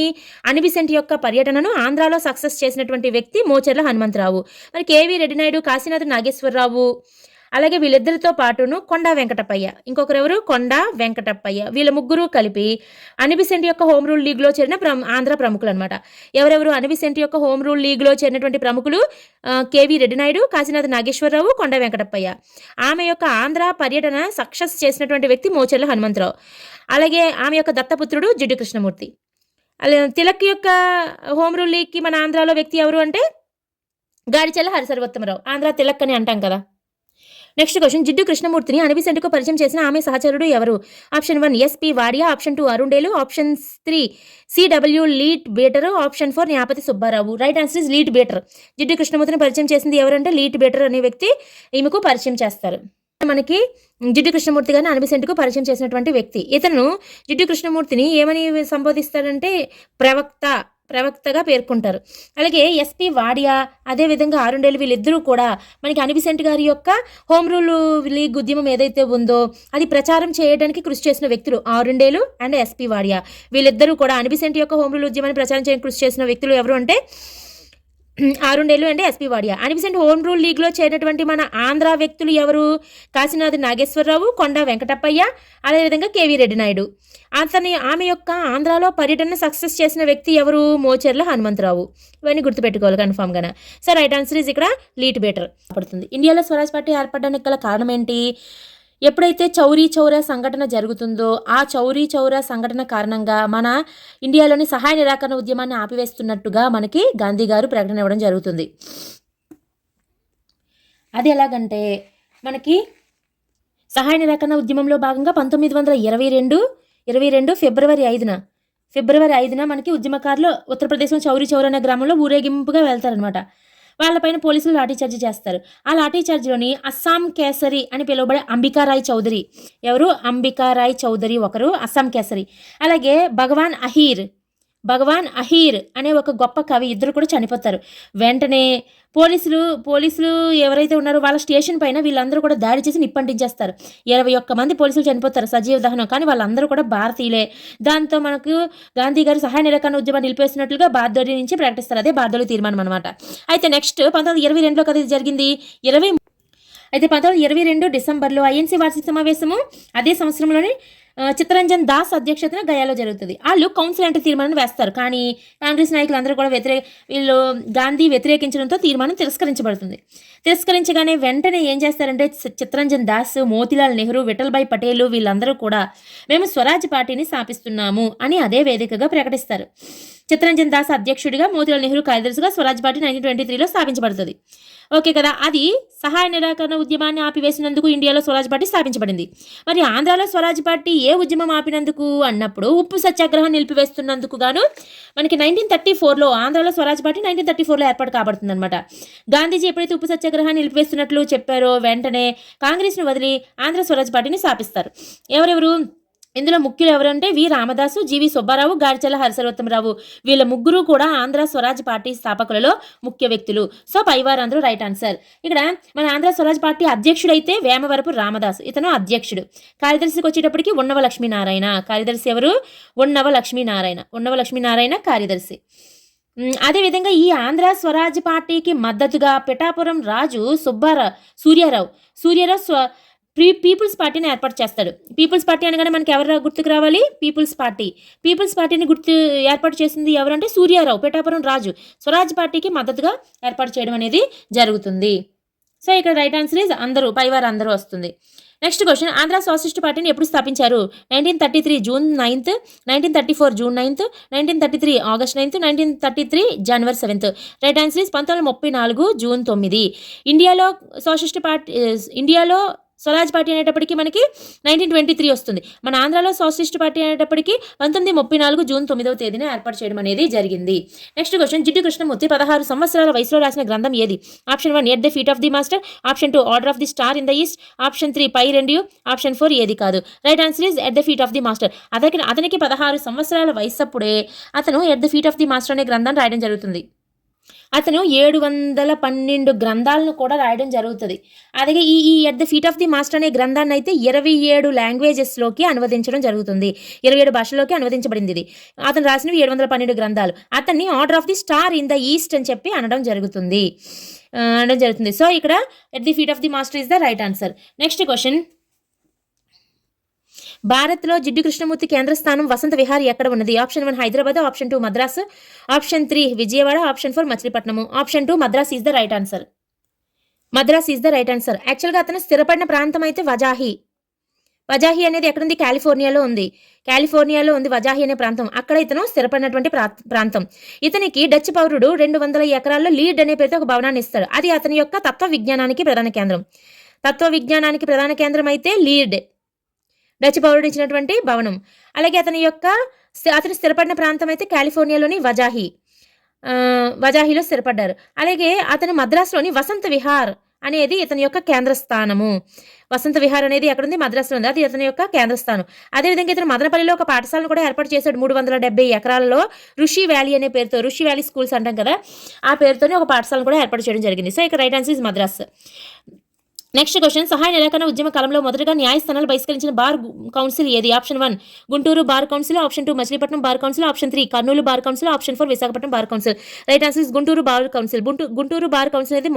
అనిబిసెంట్ యొక్క పర్యటనను ఆంధ్రాలో సక్సెస్ చేసినటువంటి వ్యక్తి మోచర్ల హనుమంతరావు. మరి కేవీ రెడ్డినాయుడు, కాశీనాథ్ నాగేశ్వరరావు, అలాగే వీళ్ళిద్దరితో పాటును కొండా వెంకటప్పయ్య, ఇంకొకరు ఎవరు? కొండా వెంకటప్పయ్య. వీళ్ళ ముగ్గురు కలిపి అనిబిసెంట్ యొక్క హోమ్ రూల్ లీగ్లో చేరిన ఆంధ్ర ప్రముఖులు అనమాట. ఎవరెవరు అనిబిసెంట్ యొక్క హోమ్ రూల్ లీగ్లో చేరినటువంటి ప్రముఖులు? కేవీ రెడ్డినాయుడు, కాశీనాథ్ నాగేశ్వరరావు, కొండా వెంకటప్పయ్య. ఆమె యొక్క ఆంధ్ర పర్యటన సక్సెస్ చేసినటువంటి వ్యక్తి మోచర్ల హనుమంతరావు. అలాగే ఆమె యొక్క దత్తపుత్రుడు జిడ్డు కృష్ణమూర్తి. తిలక్ యొక్క హోమ్ రూల్ లీగ్కి మన ఆంధ్రాలో వ్యక్తి ఎవరు అంటే గాడిచర్ల హరిసర్వోత్తమరావు. ఆంధ్ర తిలక్ అని అంటాం కదా. నెక్స్ట్ క్వశ్చన్, జిడ్డు కృష్ణమూర్తిని అనిబిసెంట్కు పరిచయం చేసిన ఆమె సహచరుడు ఎవరు? Option 1 SP Wadia, option 2 Arundale, option 3 CW Leadbeater, option 4 Nyapathi Subbarao. Right answer is Leadbeater. Jiddu కృష్ణమూర్తిని పరిచయం చేసింది ఎవరంటే లీట్ బేటర్ అనే వ్యక్తి ఈమెకు పరిచయం చేస్తారు. మనకి జిడ్డు కృష్ణమూర్తి గారిని అనిబిసెంట్కు పరిచయం చేసినటువంటి వ్యక్తి. ఇతను జిడ్డు కృష్ణమూర్తిని ఏమని సంబోధిస్తాడంటే ప్రవక్తగా పేర్కొంటారు. అలాగే ఎస్పి వాడియా, అదేవిధంగా ఆరుండేలు, వీళ్ళిద్దరూ కూడా మనకి అనిబిసెంట్ గారి యొక్క హోమ్ రూల్ లీగ్ ఉద్యమం ఏదైతే ఉందో అది ప్రచారం చేయడానికి కృషి చేసిన వ్యక్తులు ఆరుండేలు అండ్ ఎస్పి వాడియా. వీళ్ళిద్దరూ కూడా అనిబిసెంట్ యొక్క హోమ్ రూల్ ఉద్యమాన్ని ప్రచారం చేయడానికి కృషి చేసిన వ్యక్తులు ఎవరు అంటే ఆరుండేలు అంటే SP Wadia. Annie Besant home rule లీగ్లో చేరినటువంటి మన ఆంధ్ర వ్యక్తులు ఎవరు? కాశీనాథ్ నాగేశ్వరరావు, కొండా వెంకటప్పయ్య, అదేవిధంగా కేవీ రెడ్డినాయుడు. ఆమె యొక్క ఆంధ్రాలో పర్యటన సక్సెస్ చేసిన వ్యక్తి ఎవరు? మోచర్ల హనుమంతరావు. ఇవన్నీ గుర్తుపెట్టుకోవాలి కన్ఫామ్గానే. సో రైట్ ఆన్సర్ ఈజ్ ఇక్కడ లీట్ బేటర్ పడుతుంది. ఇండియాలో స్వరాజ్ పార్టీ ఏర్పడడానికి గల కారణం ఏంటి? ఎప్పుడైతే చౌరీ చౌరా సంఘటన జరుగుతుందో ఆ చౌరీ చౌరా సంఘటన కారణంగా మన ఇండియాలోని సహాయ నిరాకరణ ఉద్యమాన్ని ఆపివేస్తున్నట్టుగా మనకి గాంధీ గారు ప్రకటన ఇవ్వడం జరుగుతుంది. అది ఎలాగంటే మనకి సహాయ నిరాకరణ ఉద్యమంలో భాగంగా 1922 ఫిబ్రవరి 5న మనకి ఉద్యమకారులు ఉత్తరప్రదేశ్లో చౌరీ చౌరా అనే గ్రామంలో ఊరేగింపుగా వెళ్తారనమాట. వాళ్ళపైన పోలీసులు లాఠీచార్జి చేస్తారు. ఆ లాఠీచార్జిలోని అస్సాం కేసరి అని పిలువబడే అంబికారాయ్ చౌదరి, ఎవరు? అంబికారాయ్ చౌదరి ఒకరు అస్సాం కేసరి. అలాగే భగవాన్ అహీర్ అనే ఒక గొప్ప కవి, ఇద్దరు కూడా చనిపోతారు. వెంటనే పోలీసులు ఎవరైతే ఉన్నారో వాళ్ళ స్టేషన్ పైన వీళ్ళందరూ కూడా దాడి చేసి నిప్పంటించేస్తారు. 21 మంది పోలీసులు చనిపోతారు, సజీవ దహనం. కానీ వాళ్ళందరూ కూడా భారతీయులే. దాంతో మనకు గాంధీ గారు సహాయ నిరాకరణ ఉద్యమాన్ని నిలిపేసినట్లుగా బార్దోలి నుంచి ప్రకటిస్తారు. అదే బార్దోలి తీర్మానం అనమాట. అయితే నెక్స్ట్ 1922లో కదా ఇది జరిగింది. 1922 డిసెంబర్లో ఐఎన్సీ వార్షిక సమావేశము అదే సంవత్సరంలోనే చిత్తరంజన్ దాస్ అధ్యక్షతన గయాలో జరుగుతుంది. వాళ్ళు కౌన్సిల్ అంటే తీర్మానం వేస్తారు. కానీ కాంగ్రెస్ నాయకులు అందరూ కూడా వీళ్ళు గాంధీ వ్యతిరేకించడంతో తీర్మానం తిరస్కరించబడుతుంది. తిరస్కరించగానే వెంటనే ఏం చేస్తారంటే చిత్తరంజన్ దాస్, మోతీలాల్ నెహ్రూ, విఠల్భాయ్ పటేల్ వీళ్ళందరూ కూడా మేము స్వరాజ్ పార్టీని స్థాపిస్తున్నాము అని అదే వేదికగా ప్రకటిస్తారు. చిత్తరంజన్ దాస్ అధ్యక్షుడిగా, మోతీలాల్ నెహ్రూ కార్యదర్శిగా స్వరాజ్ పార్టీ 1923లో స్థాపించబడుతుంది. ఓకే కదా. అది సహాయ నిరాకరణ ఉద్యమాన్ని ఆపివేసినందుకు ఇండియాలో స్వరాజ్ పార్టీ స్థాపించబడింది. మరి ఆంధ్రాలో స్వరాజ్ పార్టీ ఏ ఉద్యమం ఆపినందుకు అన్నప్పుడు ఉప్పు సత్యాగ్రహం నిలిపివేస్తున్నందుకు గాను మనకి 1934లో ఆంధ్రాలో స్వరాజ్ పార్టీ 1934లో ఏర్పాటు కాబడుతుంది అనమాట. గాంధీజీ ఎప్పుడైతే ఉప్పు సత్యాగ్రహాన్ని నిలిపివేస్తున్నట్లు చెప్పారో వెంటనే కాంగ్రెస్ను వదిలి ఆంధ్ర స్వరాజ్ పార్టీని స్థాపిస్తారు. ఎవరెవరు ఇందులో ముఖ్యులు ఎవరంటే వి రామదాసు, జీవి సుబ్బారావు, గాడిచల్ల హరిసర్వోత్తమరావు. వీళ్ళ ముగ్గురు కూడా ఆంధ్ర స్వరాజ్ పార్టీ స్థాపకులలో ముఖ్య వ్యక్తులు. సో పైవారందరూ రైట్ ఆన్సర్. ఇక్కడ మన ఆంధ్ర స్వరాజ్ పార్టీ అధ్యక్షుడైతే వేమవరపు రామదాసు, ఇతను అధ్యక్షుడు. కార్యదర్శికి వచ్చేటప్పటికి ఉన్నవ లక్ష్మీనారాయణ. కార్యదర్శి ఎవరు? ఉన్నవ లక్ష్మీనారాయణ కార్యదర్శి. అదేవిధంగా ఈ ఆంధ్ర స్వరాజ్ పార్టీకి మద్దతుగా పిఠాపురం రాజు సూర్యారావు పీపుల్స్ పార్టీని ఏర్పాటు చేస్తాడు. పీపుల్స్ పార్టీ అనగానే మనకి ఎవరు గుర్తుకు రావాలి? పీపుల్స్ పార్టీని ఏర్పాటు చేసింది ఎవరంటే సూర్యారావు, పిఠాపురం రాజు. స్వరాజ్ పార్టీకి మద్దతుగా ఏర్పాటు చేయడం అనేది జరుగుతుంది. సో ఇక్కడ రైట్ ఆన్సర్ ఇస్ అందరూ, పైవారు అందరూ వస్తుంది. నెక్స్ట్ క్వశ్చన్, ఆంధ్ర సోషలిస్ట్ పార్టీని ఎప్పుడు స్థాపించారు? 1933 June 9th, 1934 June 9th, 1933 August 9th, 1933 January 7th. Right answer is 1934 June 9. ఇండియాలో స్వరాజ్ పార్టీ అనేటప్పటికీ మనకి 1923 వస్తుంది. మన ఆంధ్రాలో సోషలిస్ట్ పార్టీ అనేటప్పటికీ 1934 జూన్ 9వ తేదీన ఏర్పాటు చేయడం అనేది జరిగింది. నెక్స్ట్ క్వశ్చన్, జిడ్డు కృష్ణమూర్తి 16 సంవత్సరాల వయసులో రాసిన గ్రంథం ఏది? Option 1 at the feet of the master, option 2 order of the star in the east, option 3 పై రెండు, ఆప్షన్ 4 ఏది కాదు. Right answer is at the feet of the master. అతనికి 16 సంవత్సరాల వయసు అప్పుడే అతను at the feet of the master అనే గ్రంథాన్ని రాయడం జరుగుతుంది. అతను 712 గ్రంథాలను కూడా రాయడం జరుగుతుంది. అలాగే ఈ at the feet of the master అనే గ్రంథాన్ని అయితే 27 లాంగ్వేజెస్లోకి అనువదించడం జరుగుతుంది. 27 భాషల్లోకి అనువదించబడింది ఇది. అతను రాసినవి 712 గ్రంథాలు. అతన్ని order of the star in the east అని చెప్పి అనడం జరుగుతుంది. సో ఇక్కడ at the feet of the master is the right answer. Next question, భారత్లో జిడ్డు కృష్ణమూర్తి కేంద్ర స్థానం వసంత విహార్ ఎక్కడ ఉన్నది? Option 1 Hyderabad, option 2 Madras, option 3 Vijayawada, option 4 Machilipatnam. Option 2 Madras is the right answer. యాక్చువల్గా అతను స్థిరపడిన ప్రాంతం అయితే వజాహి అనేది ఎక్కడుంది? కాలిఫోర్నియాలో ఉంది వజాహి అనే ప్రాంతం. అక్కడ ఇతను స్థిరపడినటువంటి ప్రాంతం. ఇతనికి డచ్ పౌరుడు 200 ఎకరాల్లో లీడ్ అనే పేరుతో ఒక భవనాన్ని ఇస్తాడు. అది అతని యొక్క తత్వ విజ్ఞానానికి ప్రధాన కేంద్రం అయితే లీడ్, డచ్ పౌరుడు ఇచ్చినటువంటి భవనం. అలాగే అతను స్థిరపడిన ప్రాంతం అయితే కాలిఫోర్నియాలోని వజాహిలో స్థిరపడ్డారు. అలాగే అతను మద్రాసులోని వసంత విహార్ అనేది ఇతని యొక్క కేంద్ర స్థానము. వసంత విహార్ అనేది ఎక్కడుంది? మద్రాసులో ఉంది. అది ఇతని యొక్క కేంద్ర స్థానం. అదేవిధంగా ఇతను మదనపల్లిలో ఒక పాఠశాలను కూడా ఏర్పాటు చేశాడు. 370 ఎకరాలలో ఋషి వ్యాలీ అనే పేరుతో, ఋషి వ్యాలీ స్కూల్స్ అంటాం కదా, ఆ పేరుతోనే ఒక పాఠశాలను కూడా ఏర్పాటు చేయడం జరిగింది. సో ఇక్కడ right answer is Madras. Next question, సహాయ నిరాకరణ ఉద్యమ కాలంలో మొదటగా న్యాయస్థానాలు బహిష్కరించిన బార్ కౌన్సిల్ ఏది? Option 1 Guntur bar council, option 2 Machilipatnam bar council, option 3 Kurnool bar council, option 4 Visakhapatnam bar council. Right answer is Guntur bar council. Guntur bar council అనేది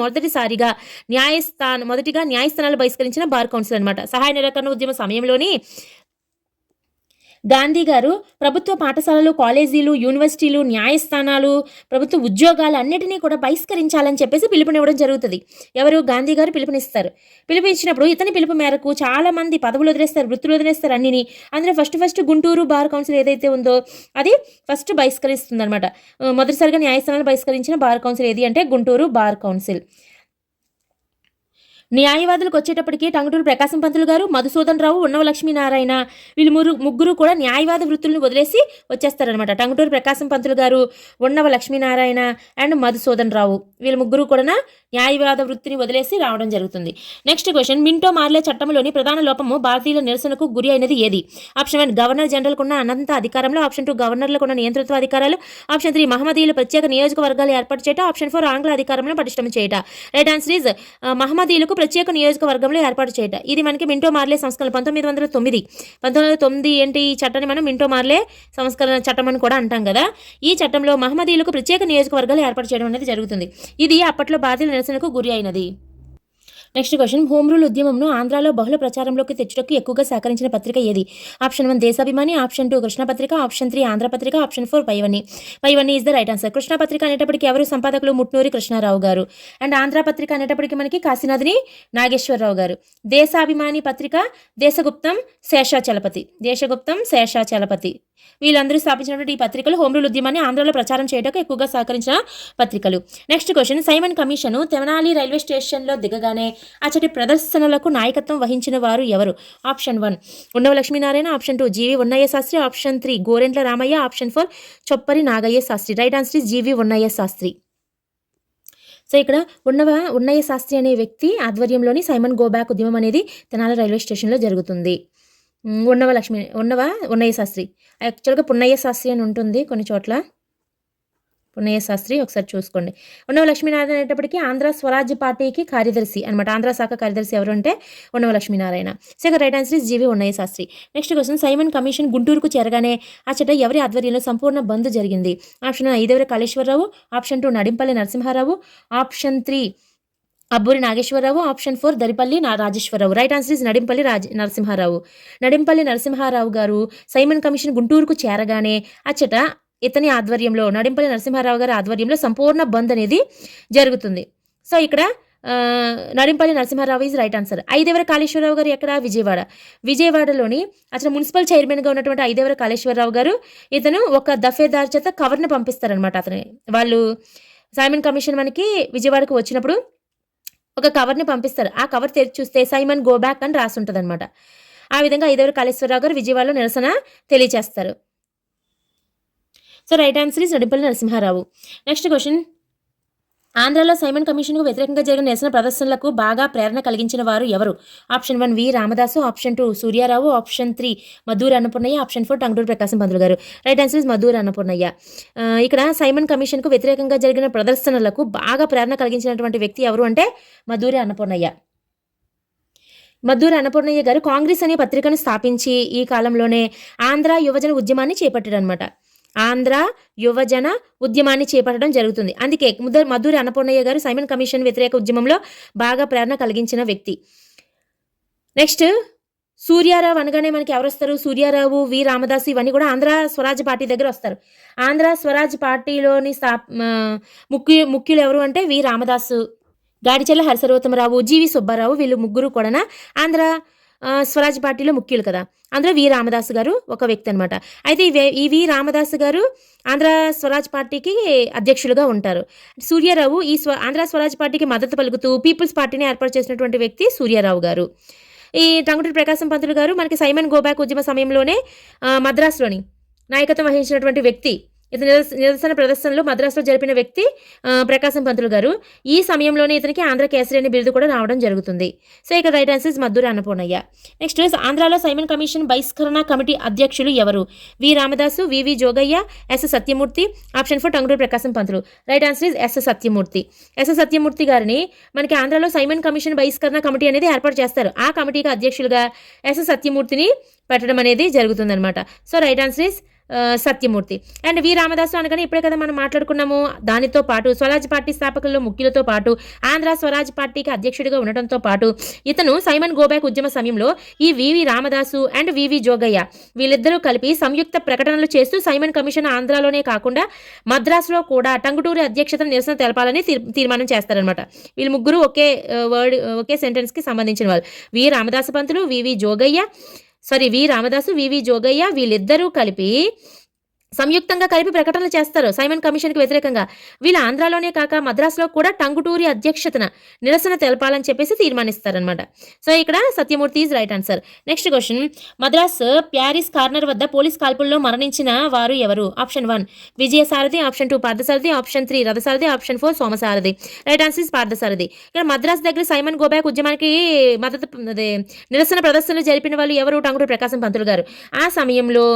మొదటిగా న్యాయస్థానాలు బహిష్కరించిన బార్ కౌన్సిల్ అనమాట. సహాయ నిరాకరణ ఉద్యమ సమయంలోని గాంధీ గారు ప్రభుత్వ పాఠశాలలు, కాలేజీలు, యూనివర్సిటీలు, న్యాయస్థానాలు, ప్రభుత్వ ఉద్యోగాలు అన్నిటినీ కూడా బహిష్కరించాలని చెప్పేసి పిలుపునివ్వడం జరుగుతుంది. ఎవరు? గాంధీ గారు పిలుపునిచ్చినప్పుడు ఇతని పిలుపు మేరకు చాలా మంది పదవులు వదిలేస్తారు, వృత్తులు వదిలేస్తారు అన్నిని. అందులో ఫస్ట్ గుంటూరు బార్ కౌన్సిల్ ఏదైతే ఉందో అది ఫస్ట్ బహిష్కరిస్తుంది అనమాట. మొదటిసారిగా న్యాయస్థానాలు బహిష్కరించిన బార్ కౌన్సిల్ ఏది అంటే గుంటూరు బార్ కౌన్సిల్. న్యాయవాదులకు వచ్చేటప్పటికి టంగుటూరు ప్రకాశం పంతులు గారు, మధుసూదన్ రావు, ఉన్నవ లక్ష్మీనారాయణ వీళ్ళు ముగ్గురు కూడా న్యాయవాద వృత్తులను వదిలేసి వచ్చేస్తారనమాట. టంగుటూరు ప్రకాశం పంతులు గారు, ఉన్నవ లక్ష్మీనారాయణ అండ్ మధుసూదన్ రావు వీళ్ళ ముగ్గురు కూడా న్యాయవాద వృత్తిని వదిలేసి రావడం జరుగుతుంది. నెక్స్ట్ క్వశ్చన్, మింటో మార్లే చట్టంలోని ప్రధాన లోపము భారతీయుల నిరసనకు గురి అయినది ఏది? ఆప్షన్ 1 గవర్నర్ జనరల్కు ఉన్న అనంత అధికారంలో, ఆప్షన్ 2 గవర్నర్లకు ఉన్న నియంతృత్వ అధికారాలు, ఆప్షన్ 3 మహమ్మదీయులు ప్రత్యేక నియోజకవర్గాలు ఏర్పాటు చేయట, ఆప్షన్ 4 ఆంగ్ల అధికారంలో పటిష్టం చేయట. రైట్ ఆన్సర్ ఇస్ మహమ్మదీయులకు ప్రత్యేక నియోజకవర్గంలో ఏర్పాటు చేయట. ఇది మనకి మింటో మార్లే సంస్కరణ 1909 ఏంటి ఈ చట్టాన్ని మనం మింటో మార్లే సంస్కరణ చట్టం అని కూడా అంటాం కదా. ఈ చట్టంలో మహమ్మదీయులకు ప్రత్యేక నియోజకవర్గాలు ఏర్పాటు చేయడం అనేది జరుగుతుంది. ఇది అప్పట్లో బాధితుల నిరసనకు గురి అయినది. నెక్స్ట్ క్వశ్చన్, హోమ్ రూల్ ఉద్యమంను ఆంధ్రాలో బహుళ ప్రచారంలోకి తెచ్చుటకు ఎక్కువగా సహకరించిన పత్రిక ఏది? Option 1 Deshabhimani, option 2 Krishnapatrika, option 3 Andhrapatrika, option 4 పైవన్నీ is the right answer. Krishnapatrika అనేటప్పటికి ఎవరు సంపాదకులు? ముట్నూరి కృష్ణారావు గారు. అండ్ ఆంధ్రపత్రిక అనేటప్పటికి మనకి కాశీనాథుని నాగేశ్వరరావు గారు. దేశాభిమాని పత్రిక దేశగుప్తం శేషాచలపతి. వీళ్ళందరూ స్థాపించినటువంటి ఈ పత్రికలు హోమ్ రూల్ ఉద్యమాన్ని ఆంధ్రలో ప్రచారం చేయడానికి ఎక్కువగా సహకరించిన పత్రికలు. Next question, Simon commission Tenali railway స్టేషన్లో దిగగానే అచ్చటి ప్రదర్శనలకు నాయకత్వం వహించిన వారు ఎవరు? Option 1 Unnava Lakshminarayana, option 2 GV Unnayya Sastri, option 3 Gorantla Ramayya, option 4 Choppari Nagayya Sastri. Right answer is GV Unnayya Sastri. So ఇక్కడ ఉన్నయ్య శాస్త్రి అనే వ్యక్తి ఆధ్వర్యంలోని సైమన్ గో బ్యాక్ ఉద్యమం అనేది తెనాలి రైల్వే స్టేషన్లో జరుగుతుంది. ఉన్నయ్య శాస్త్రి, యాక్చువల్గా పున్నయ్య శాస్త్రి అని ఉంటుంది కొన్ని చోట్ల. పున్నయ్య శాస్త్రి ఒకసారి చూసుకోండి. ఉన్నవ లక్ష్మీనారాయణ అనేటప్పటికీ ఆంధ్ర స్వరాజ్య పార్టీకి కార్యదర్శి అనమాట. ఆంధ్ర శాఖ కార్యదర్శి ఎవరు అంటే ఉన్నవ లక్ష్మీనారాయణ. సో ఇక్కడ right answer is GV Unnayya Sastri. Next question, Simon commission గుంటూరుకు చేరగానే అచ్చట ఎవరి ఆధ్వర్యంలో సంపూర్ణ బంద్ జరిగింది? Option 1 Ayyadevara Kaleswararao, option 2 Nadimpalli Narasimharao, option 3 Abburi Nageswararao, option 4 Daripalli Rajeswararao. Right answer is Nadimpalli Narasimharao. Nadimpalli Narasimharao గారు సైమన్ కమిషన్ గుంటూరుకు చేరగానే అచ్చట ఇతని ఆధ్వర్యంలో, నడింపల్లి నరసింహారావు గారి ఆధ్వర్యంలో సంపూర్ణ బంద్ అనేది జరుగుతుంది. సో ఇక్కడ Nadimpalli Narasimharao is right answer. Ayyadevara Kaleswararao గారు ఎక్కడ? విజయవాడలోని అసలు మున్సిపల్ చైర్మన్గా ఉన్నటువంటి ఐదేవర కాళేశ్వరరావు గారు ఇతను ఒక దఫేదార్ చేత కవర్ను పంపిస్తారనమాట. అతని వాళ్ళు సైమన్ కమిషన్ మనకి విజయవాడకు వచ్చినప్పుడు ఒక కవర్ని పంపిస్తారు. ఆ కవర్ తెరిచి చూస్తే సైమన్ గో బ్యాక్ అని రాసి ఉంటుంది అనమాట. ఆ విధంగా ఐదేవర కాళేశ్వరరావు గారు విజయవాడలో నిరసన తెలియజేస్తారు. So right answer is Nadimpalli Narasimha Rao. Next question, ఆంధ్రాలో సైమన్ కమిషన్కు వ్యతిరేకంగా జరిగిన నిరసన ప్రదర్శనలకు బాగా ప్రేరణ కలిగించిన వారు ఎవరు? Option 1 V Ramadasu, option 2 Suryarao, option 3 Madhur Annapurnaiah, option 4 Tanguturi Prakasam Pantulu గారు. Right answer is Madhur Annapurnaiah. ఇక్కడ సైమన్ కమిషన్కు వ్యతిరేకంగా జరిగిన ప్రదర్శనలకు బాగా ప్రేరణ కలిగించినటువంటి వ్యక్తి ఎవరు అంటే మధూరి అన్నపూర్ణయ్య. మధూరి అన్నపూర్ణయ్య గారు కాంగ్రెస్ అనే పత్రికను స్థాపించి ఈ కాలంలోనే ఆంధ్ర యువజన ఉద్యమాన్ని చేపట్టారు అనమాట. ఆంధ్ర యువజన ఉద్యమాన్ని చేపట్టడం జరుగుతుంది. అందుకే మధూరి అన్నపూర్ణయ్య గారు సైమన్ కమిషన్ వ్యతిరేక ఉద్యమంలో బాగా ప్రేరణ కలిగించిన వ్యక్తి. నెక్స్ట్ సూర్యారావు అనగానే మనకి ఎవరు వస్తారు? సూర్యారావు, వి రామదాసు ఇవన్నీ కూడా ఆంధ్ర స్వరాజ్ పార్టీ దగ్గర వస్తారు. ఆంధ్ర స్వరాజ్ పార్టీలోని ముఖ్యులు ఎవరు అంటే వి రామదాసు, గాడిచెల్ల హరిసర్వోత్తమరావు, జీవి సుబ్బారావు, వీళ్ళు ముగ్గురు కూడా ఆంధ్ర స్వరాజ్ పార్టీలో ముఖ్యులు కదా. అందులో వి రామదాసు గారు ఒక వ్యక్తి అనమాట. అయితే ఈ వి రామదాసు గారు ఆంధ్ర స్వరాజ్ పార్టీకి అధ్యక్షులుగా ఉంటారు. సూర్యారావు ఈ ఆంధ్ర స్వరాజ్ పార్టీకి మద్దతు పలుకుతూ పీపుల్స్ పార్టీని ఏర్పాటు చేసినటువంటి వ్యక్తి సూర్యారావు గారు. ఈ టంగుటూరి ప్రకాశం పంతులు గారు మనకి సైమన్ గోబ్యాక్ ఉద్యమ సమయంలోనే మద్రాసులోని నాయకత్వం వహించినటువంటి వ్యక్తి. ఇతని నిరసన ప్రదర్శనలో మద్రాసులో జరిపిన వ్యక్తి ప్రకాశం పంతులు గారు. ఈ సమయంలోనే ఇతనికి ఆంధ్ర కేసరి అనే బిరుదు కూడా రావడం జరుగుతుంది. సో ఇక్కడ right answer is Madhura Annapurnaiah. Next ఆంధ్రాలో సైమన్ కమిషన్ బహిష్కరణ కమిటీ అధ్యక్షులు ఎవరు? V Ramadasu, VV Jogayya, S Satyamurthy, option 4 Tanguturi Prakasam Pantulu. Right answer is S Satyamurthy. S Satyamurthy గారిని మనకి ఆంధ్రాలో సైమన్ కమిషన్ బహిష్కరణ కమిటీ అనేది ఏర్పాటు చేస్తారు. ఆ కమిటీకి అధ్యక్షులుగా ఎస్ సత్యమూర్తిని పెట్టడం అనేది జరుగుతుందన్నమాట. So right answer is Satyamurthy. And V Ramadasu అనగానే ఇప్పుడే కదా మనం మాట్లాడుకున్నాము. దానితో పాటు స్వరాజ్ పార్టీ స్థాపకుల్లో ముఖ్యులతో పాటు ఆంధ్ర స్వరాజ్ పార్టీకి అధ్యక్షుడిగా ఉండటంతో పాటు ఇతను సైమన్ గోబ్యాక్ ఉద్యమ సమయంలో ఈ వివి రామదాసు అండ్ వివి జోగయ్య వీళ్ళిద్దరూ కలిపి సంయుక్త ప్రకటనలు చేస్తూ సైమన్ కమిషన్ ఆంధ్రాలోనే కాకుండా మద్రాసులో కూడా టంగుటూరి అధ్యక్షతను నిరసన తెలపాలని తీర్మానం చేస్తారనమాట. వీళ్ళు ముగ్గురు ఒకే సెంటెన్స్కి సంబంధించిన వాళ్ళు. వి రామదాసు పంతులు, వి రామదాసు, వివి జోగయ్య వీళ్ళిద్దరూ సంయుక్తంగా కలిపి ప్రకటనలు చేస్తారు సైమన్ కమిషన్కి వ్యతిరేకంగా. వీళ్ళు ఆంధ్రాలోనే కాక మద్రాసులో కూడా టంగుటూరి అధ్యక్షతన నిరసన తెలపాలని చెప్పేసి తీర్మానిస్తారనమాట. సో ఇక్కడ Satyamurthy is right answer. Next question, Madras Parry's corner వద్ద పోలీస్ కాల్పుల్లో మరణించిన వారు ఎవరు? Option 1 Vijayasarathi, option 2 Parthasarathi, option 3 Rathasarathi, option 4 Somasarathi. Right answer is Parthasarathi. ఇక్కడ మద్రాస్ దగ్గర సైమన్ గోబ్యాక్ ఉద్యమానికి నిరసన ప్రదర్శనలు జరిపిన వాళ్ళు ఎవరు? టంగుటూరి ప్రకాశం పంతులు గారు. ఆ సమయంలో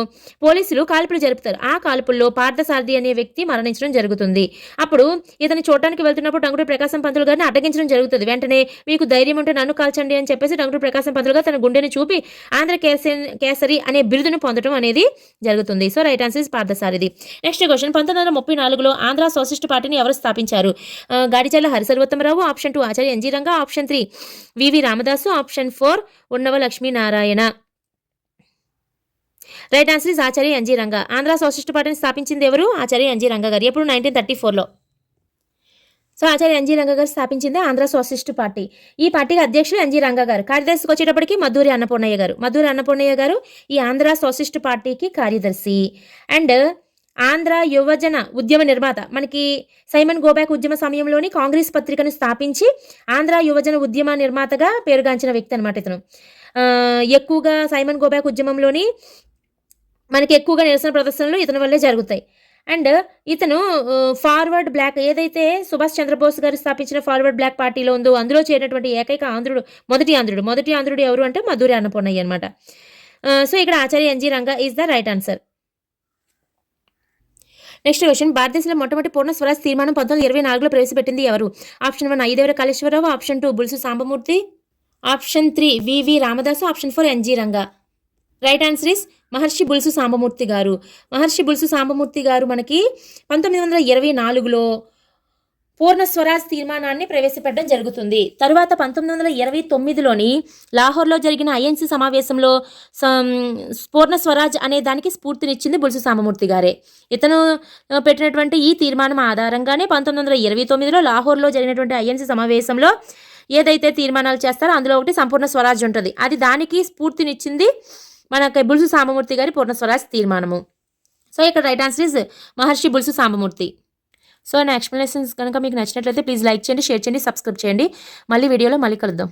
పోలీసులు కాల్పులు జరుపుతారు. ఆ కాల్పుల్లో పార్థసారథి అనే వ్యక్తి మరణించడం జరుగుతుంది. అప్పుడు ఇతను చూడటానికి వెళ్తున్నప్పుడు టంగుటూరి ప్రకాశం పంతులు గారిని అడ్డగించడం జరుగుతుంది. వెంటనే మీకు ధైర్యం ఉంటే నన్ను కాల్చండి అని చెప్పేసి టంగుటూరి ప్రకాశం పంతులు గారు తన గుండెని చూపి ఆంధ్ర కేసరి అనే బిరుదును పొందడం అనేది జరుగుతుంది. So right answer is Parthasarathi. Next question, 1934లో ఆంధ్ర సోషలిస్ట్ పార్టీని ఎవరు స్థాపించారు? Gadicherla Harisarvottamarao, option 2 Acharya NG Ranga, option 3 VV Ramadasu, option 4 Unnava Lakshminarayana. Right answer is Acharya NG Ranga. Andhra socialist పార్టీని స్థాపించింది ఎవరు? ఆచార్య ఎన్జీ రంగా గారు. ఎప్పుడు 1934లో. సో ఆచార్య ఎన్జీ రంగా గారు స్థాపించింది ఆంధ్ర సోషలిస్ట్ పార్టీ. ఈ పార్టీకి అధ్యక్షులు ఎన్జీ రంగా గారు. కార్యదర్శికి వచ్చేటప్పటికి మద్దూరి అన్నపూర్ణయ్య గారు. మద్దూరి అన్నపూర్ణయ్య గారు ఈ ఆంధ్ర సోషలిస్ట్ పార్టీకి కార్యదర్శి. అండ్ ఆంధ్ర యువజన ఉద్యమ నిర్మాత. మనకి సైమన్ గోబ్యాక్ ఉద్యమ సమయంలోని కాంగ్రెస్ పత్రికను స్థాపించి ఆంధ్ర యువజన ఉద్యమ నిర్మాతగా పేరుగాంచిన వ్యక్తి అనమాట ఇతను. ఎక్కువగా సైమన్ గోబ్యాక్ ఉద్యమంలోని మనకి ఎక్కువగా నిరసన ప్రదర్శనలు ఇతని వల్లే జరుగుతాయి. అండ్ ఇతను ఫార్వర్డ్ బ్లాక్, ఏదైతే సుభాష్ చంద్రబోస్ గారు స్థాపించిన ఫార్వర్డ్ బ్లాక్ పార్టీలో ఉందో అందులో చేరినటువంటి ఏకైక ఆంధ్రుడు, మొదటి ఆంధ్రుడు ఎవరు అంటే మధురి అన్నపూర్ణయ్య అనమాట. సో ఇక్కడ Acharya NG Ranga is the right answer. Next question, భారతదేశంలో మొట్టమొదటి పూర్ణ స్వరాజ్ తీర్మానం 1924లో ప్రవేశపెట్టింది ఎవరు? Option 1 Ayyadevara Kaleswararao, option 2 Bulusu Sambamurthy, option 3 VV Ramadasu, option 4 NG Ranga. Right answer is Maharshi Bulusu Sambamurthy గారు. మహర్షి బుల్సు సాంబమూర్తి గారు మనకి 1924లో పూర్ణ స్వరాజ్ తీర్మానాన్ని ప్రవేశపెట్టడం జరుగుతుంది. తరువాత 1929లోని లాహోర్లో జరిగిన ఐఎన్సీ సమావేశంలో పూర్ణ స్వరాజ్ అనే దానికి స్ఫూర్తినిచ్చింది బుల్సు సాంబమూర్తి గారే. ఇతను పెట్టినటువంటి ఈ తీర్మానం ఆధారంగానే 1929లో లాహోర్లో జరిగినటువంటి ఐఎన్సీ సమావేశంలో ఏదైతే తీర్మానాలు చేస్తారో అందులో ఒకటి సంపూర్ణ స్వరాజ్ ఉంటుంది. అది దానికి స్ఫూర్తినిచ్చింది మనకి బుల్సు సాంబమూర్తి గారి పూర్ణ స్వరాజ్ తీర్మానము. సో ఇక్కడ right answer is Maharshi Bulusu Sambamurthy. So నా ఎక్స్ప్లెనేషన్స్ కనుక మీకు నచ్చినట్లయితే ప్లీజ్ లైక్ చేయండి, షేర్ చేయండి, సబ్స్క్రైబ్ చేయండి. మళ్ళీ వీడియోలో మళ్ళీ కలుద్దాం.